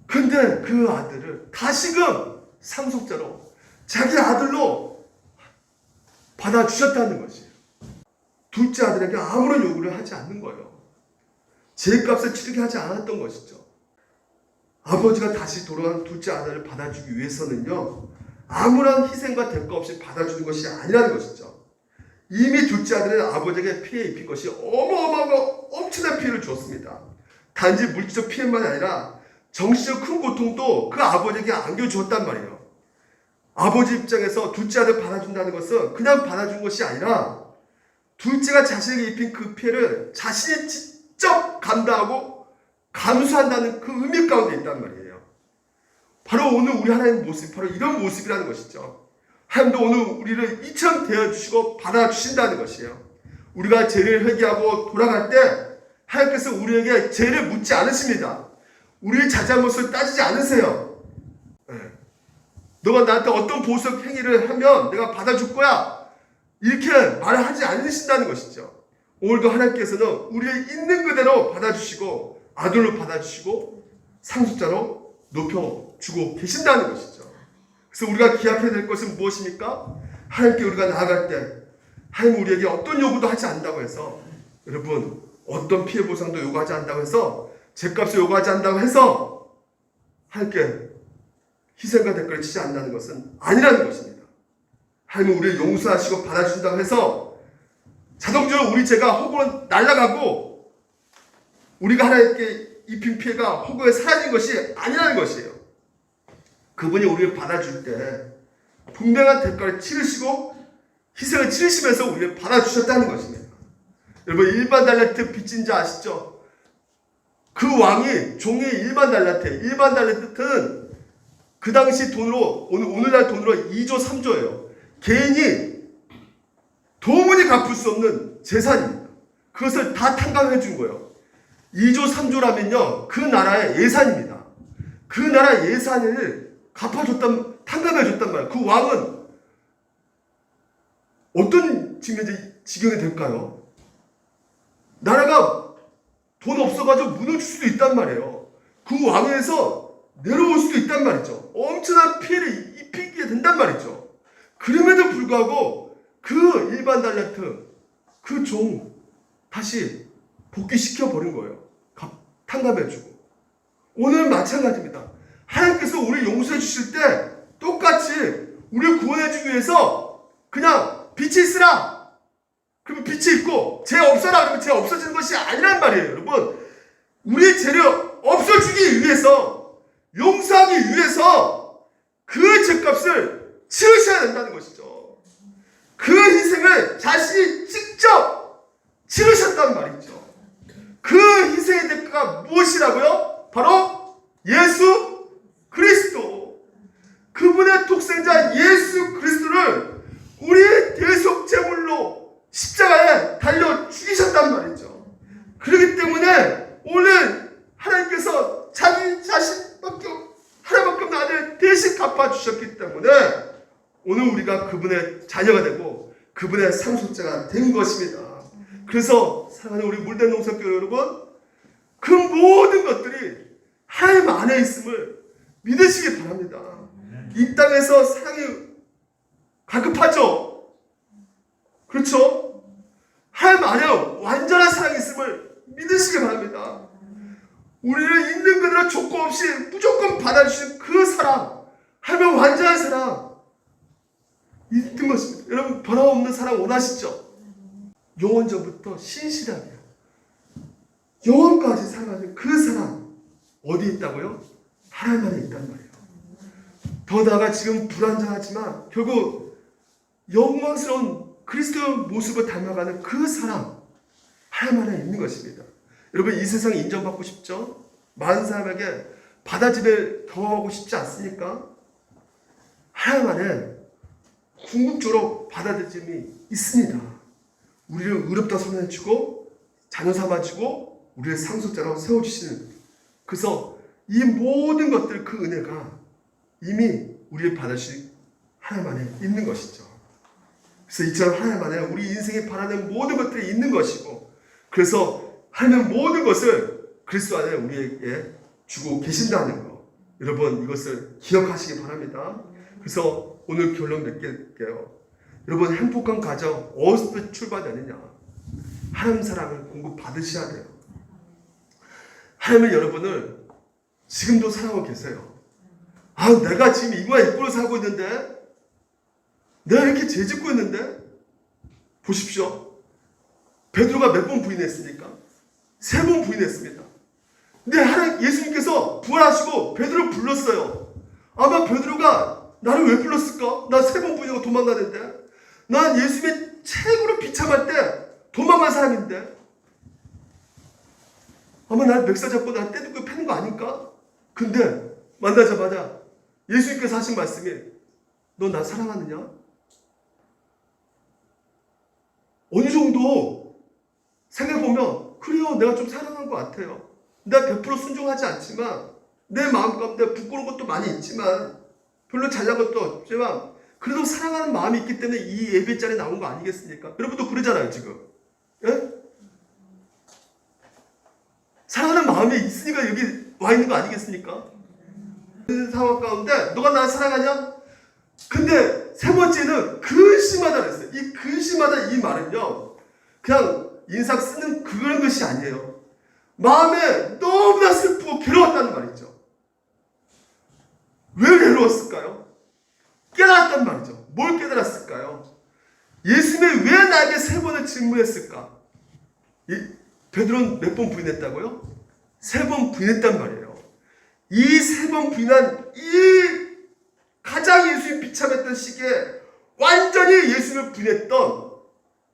근데 그 아들을 다시금 상속자로 자기 아들로 받아주셨다는 것이에요. 둘째 아들에게 아무런 요구를 하지 않는 거예요. 죄값을 치르게 하지 않았던 것이죠. 아버지가 다시 돌아간 둘째 아들을 받아주기 위해서는요, 아무런 희생과 대가 없이 받아주는 것이 아니라는 것이죠. 이미 둘째 아들은 아버지에게 피해 입힌 것이 어마어마하고 엄청난 피해를 주었습니다. 단지 물질적 피해만 아니라 정신적 큰 고통도 그 아버지에게 안겨주었단 말이에요. 아버지 입장에서 둘째 아들 받아준다는 것은 그냥 받아준 것이 아니라 둘째가 자신에게 입힌 그 피해를 자신이 직접 감당하고 감수한다는 그 의미 가운데 있단 말이에요. 바로 오늘 우리 하나님의 모습, 바로 이런 모습이라는 것이죠. 하나님도 오늘 우리를 이처럼 대해주시고 받아주신다는 것이에요. 우리가 죄를 회개하고 돌아갈 때 하나님께서 우리에게 죄를 묻지 않으십니다. 우리의 잘잘못을 따지지 않으세요. 너가 나한테 어떤 보석 행위를 하면 내가 받아줄 거야, 이렇게 말을 하지 않으신다는 것이죠. 오늘도 하나님께서는 우리의 있는 그대로 받아주시고 아들로 받아주시고 상속자로 높여주고 계신다는 것이죠. 그래서 우리가 기억해야 될 것은 무엇입니까? 하나님께 우리가 나아갈 때 하나님 우리에게 어떤 요구도 하지 않는다고 해서, 여러분, 어떤 피해 보상도 요구하지 않는다고 해서, 죗값을 요구하지 않는다고 해서 하나님께 희생과 대가를 치지 않는다는 것은 아니라는 것입니다. 하나님은 우리를 용서하시고 받아준다고 해서 자동적으로 우리 죄가 허구로 날아가고 우리가 하나님께 입힌 피해가 허구에 사라진 것이 아니라는 것이에요. 그분이 우리를 받아줄 때 분명한 대가를 치르시고 희생을 치르시면서 우리를 받아주셨다는 것입니다. 여러분, 일반 달란트 빚진 자 아시죠? 그 왕이 종의 일반 달란트는 그 당시 돈으로, 오늘날 돈으로 2조 3조예요. 개인이 도무지 갚을 수 없는 재산입니다. 그것을 다 탕감해 준 거예요. 2조 3조라면요, 그 나라의 예산입니다. 그 나라 예산을 탕감해 줬단 말이에요. 그 왕은 어떤 지경이 될까요? 나라가 돈 없어가지고 무너질 수도 있단 말이에요. 그 왕에서 내려올 수도 있단 말이죠. 엄청난 피해를 입히게 된단 말이죠. 그럼에도 불구하고 그 일반 달란트, 그 종 다시 복귀시켜버린 거예요. 탕감해주고. 오늘 마찬가지입니다. 하나님께서 우리를 용서해 주실 때 똑같이 우리를 구원해주기 위해서 그냥 빛이 있으라, 그러면 빛이 있고 죄 없어라, 그러면 죄 없어지는 것이 아니란 말이에요. 여러분, 우리의 죄를 없어주기 위해서, 용서하기 위해서 그 죄값을 치르셔야 된다는 것이죠. 그 희생을 자신이 직접 치르셨단 말이죠. 그 희생의 대가가 무엇이라고요? 바로 예수 그리스도. 그분의 독생자 예수 그리스도를 우리의 대속 제물로 십자가에 달려 죽이셨단 말이죠. 그렇기 때문에 오늘 하나님께서 자기 자신밖에, 하나밖에 없는 아들 대신 갚아주셨기 때문에 오늘 우리가 그분의 자녀가 되고 그분의 상속자가 된 것입니다. 그래서 사랑하는 우리 물된 농사교회 여러분, 그 모든 것들이 하나님 안에 있음을 믿으시기 바랍니다. 이 땅에서 사랑이 가급하죠. 그렇죠? 하나님 안에 완전한 사랑이 있음을 믿으시기 바랍니다. 우리를 있는 그대로 조건 없이 무조건 받아주신 그 사랑, 하나님의 완전한 사랑 있는 것입니다. 여러분, 변함없는 사랑 원하시죠? 영원전부터 신실하게 영원까지 사랑하는 그 사랑 어디 있다고요? 하나님 안에 있단 말이에요. 더 나아가 지금 불완전하지만 결국 영광스러운 그리스도의 모습을 닮아가는 그 사랑, 하나님 안에 있는 것입니다. 여러분, 이 세상에 인정받고 싶죠? 많은 사람에게 받아들일 경험하고 싶지 않습니까? 하나님 안에 궁극적으로 받아들임이 있습니다. 우리를 의롭다 선언해주고 자녀 삼아주고 우리를 상속자로 세워주시는, 그래서 이 모든 것들, 그 은혜가 이미 우리를 받으실 하나님 안에 있는 것이죠. 그래서 이처럼 하나님 안에 우리 인생에 바라는 모든 것들이 있는 것이고, 그래서 하나님의 모든 것을 그리스도 안에 우리에게 주고 계신다는 거, 여러분 이것을 기억하시기 바랍니다. 그래서 오늘 결론 맺게요. 여러분, 행복한 가정 어디서 출발되느냐? 하나님 사랑을 공급 받으셔야 돼요. 하나님은 여러분을 지금도 사랑하고 계세요. 아, 내가 지금 이 모양 이꼴로 살고 있는데, 내가 이렇게 죄 짓고 있는데, 보십시오. 베드로가 몇 번 부인했습니까? 3번 부인했습니다. 근데 하나님, 예수님께서 부활하시고 베드로 불렀어요. 아마 베드로가 나를 왜 불렀을까? 나 3번 부인하고 도망가는데. 난 예수님의 최고로 비참할 때 도망간 사람인데. 아마 날 멱살 잡고 날 떼두고 패는 거 아닐까? 근데 만나자마자 예수님께서 하신 말씀이 너 나 사랑하느냐? 어느 정도 생각해보면 그래요, 내가 좀 사랑한 것 같아요. 내가 100% 순종하지 않지만 내 마음 가운데 부끄러운 것도 많이 있지만 별로 잘난 것도 없지만 그래도 사랑하는 마음이 있기 때문에 이 예배 자리에 나온 거 아니겠습니까? 여러분도 그러잖아요 지금. 예? 사랑하는 마음이 있으니까 여기 와 있는 거 아니겠습니까? 그 상황 가운데 너가 나 사랑하냐? 근데 3번째는 근심하다 그랬어요. 이 근심하다 이 말은요, 그냥 인상 쓰는 그런 것이 아니에요. 마음에 너무나 슬프고 괴로웠다는 말이죠. 왜 괴로웠을까요? 깨달았단 말이죠. 뭘 깨달았을까요? 예수님이 왜 나에게 3번을 질문했을까? 베드로는 몇 번 부인했다고요? 3번 부인했단 말이에요. 이 3번 부인한 이 가장 예수님 비참했던 시기에 완전히 예수님을 부인했던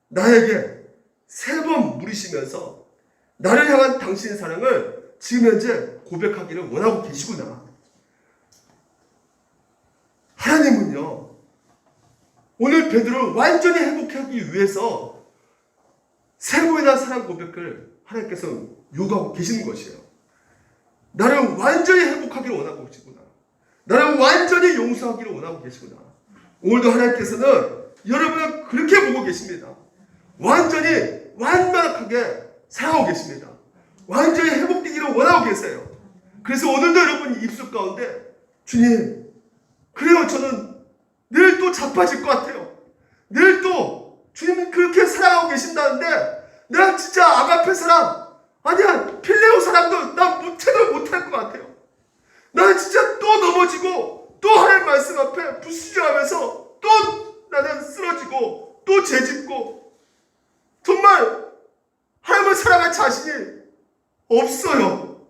나에게 3번 물으시면서 나를 향한 당신의 사랑을 지금 현재 고백하기를 원하고 계시구나. 하나님은요, 오늘 베드로를 완전히 회복하기 위해서 3번이나 사랑 고백을 하나님께서 요구하고 계시는 것이에요. 나를 완전히 회복하기를 원하고 계시구나. 나를 완전히 용서하기를 원하고 계시구나. 오늘도 하나님께서는 여러분을 그렇게 보고 계십니다. 완전히 완벽하게 사랑하고 계십니다. 완전히 회복되기를 원하고 계세요. 그래서 오늘도 여러분 입술 가운데 주님, 그래요, 저는 늘 또 자빠질 것 같아요. 늘 또 주님이 그렇게 사랑하고 계신다는데 내가 진짜 아가페 사랑, 아니야 필레오 사랑도 나 제대로 못할 것 같아요. 나는 진짜 또 넘어지고 또 하나님 말씀 앞에 불순종하면서 또 나는 쓰러지고 또 죄짓고 정말 하나님을 사랑할 자신이 없어요.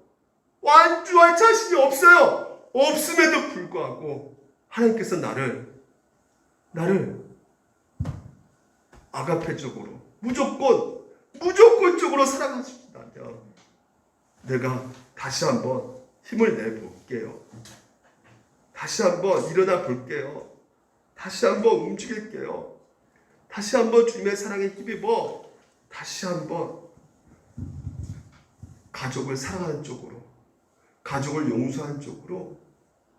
완주할 자신이 없어요. 없음에도 불구하고 하나님께서 나를 아가페적으로 무조건적으로 사랑하신다면 내가 다시 한번 힘을 내볼게요. 다시 한번 일어나 볼게요. 다시 한번 움직일게요. 다시 한번 주님의 사랑에 힘입어 다시 한번 가족을 사랑하는 쪽으로, 가족을 용서하는 쪽으로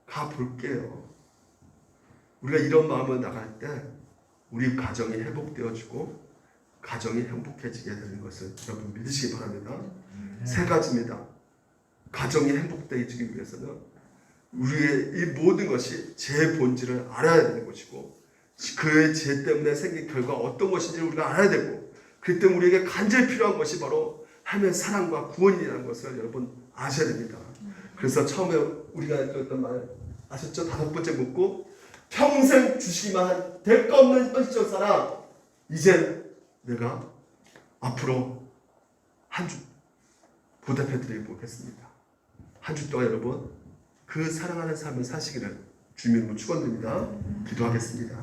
가볼게요. 우리가 이런 마음으로 나갈 때 우리 가정이 회복되어지고 가정이 행복해지게 되는 것을 여러분 믿으시기 바랍니다. 3가지입니다. 가정이 행복되어지기 위해서는 우리의 이 모든 것이 죄의 본질을 알아야 되는 것이고 그의 죄 때문에 생긴 결과가 어떤 것인지 우리가 알아야 되고 그 때문에 우리에게 간절히 필요한 것이 바로 하나님의 사랑과 구원이라는 것을 여러분 아셔야 됩니다. 그래서 처음에 우리가 했던 말 아셨죠? 5번째 묻고 평생 주시기만 한 대가 없는 현실적 사랑, 이제 내가 앞으로 한 주 보답해 드리고 보겠습니다. 한 주 동안 여러분 그 사랑하는 삶을 사시기를 주님으로 축원드립니다. 기도하겠습니다.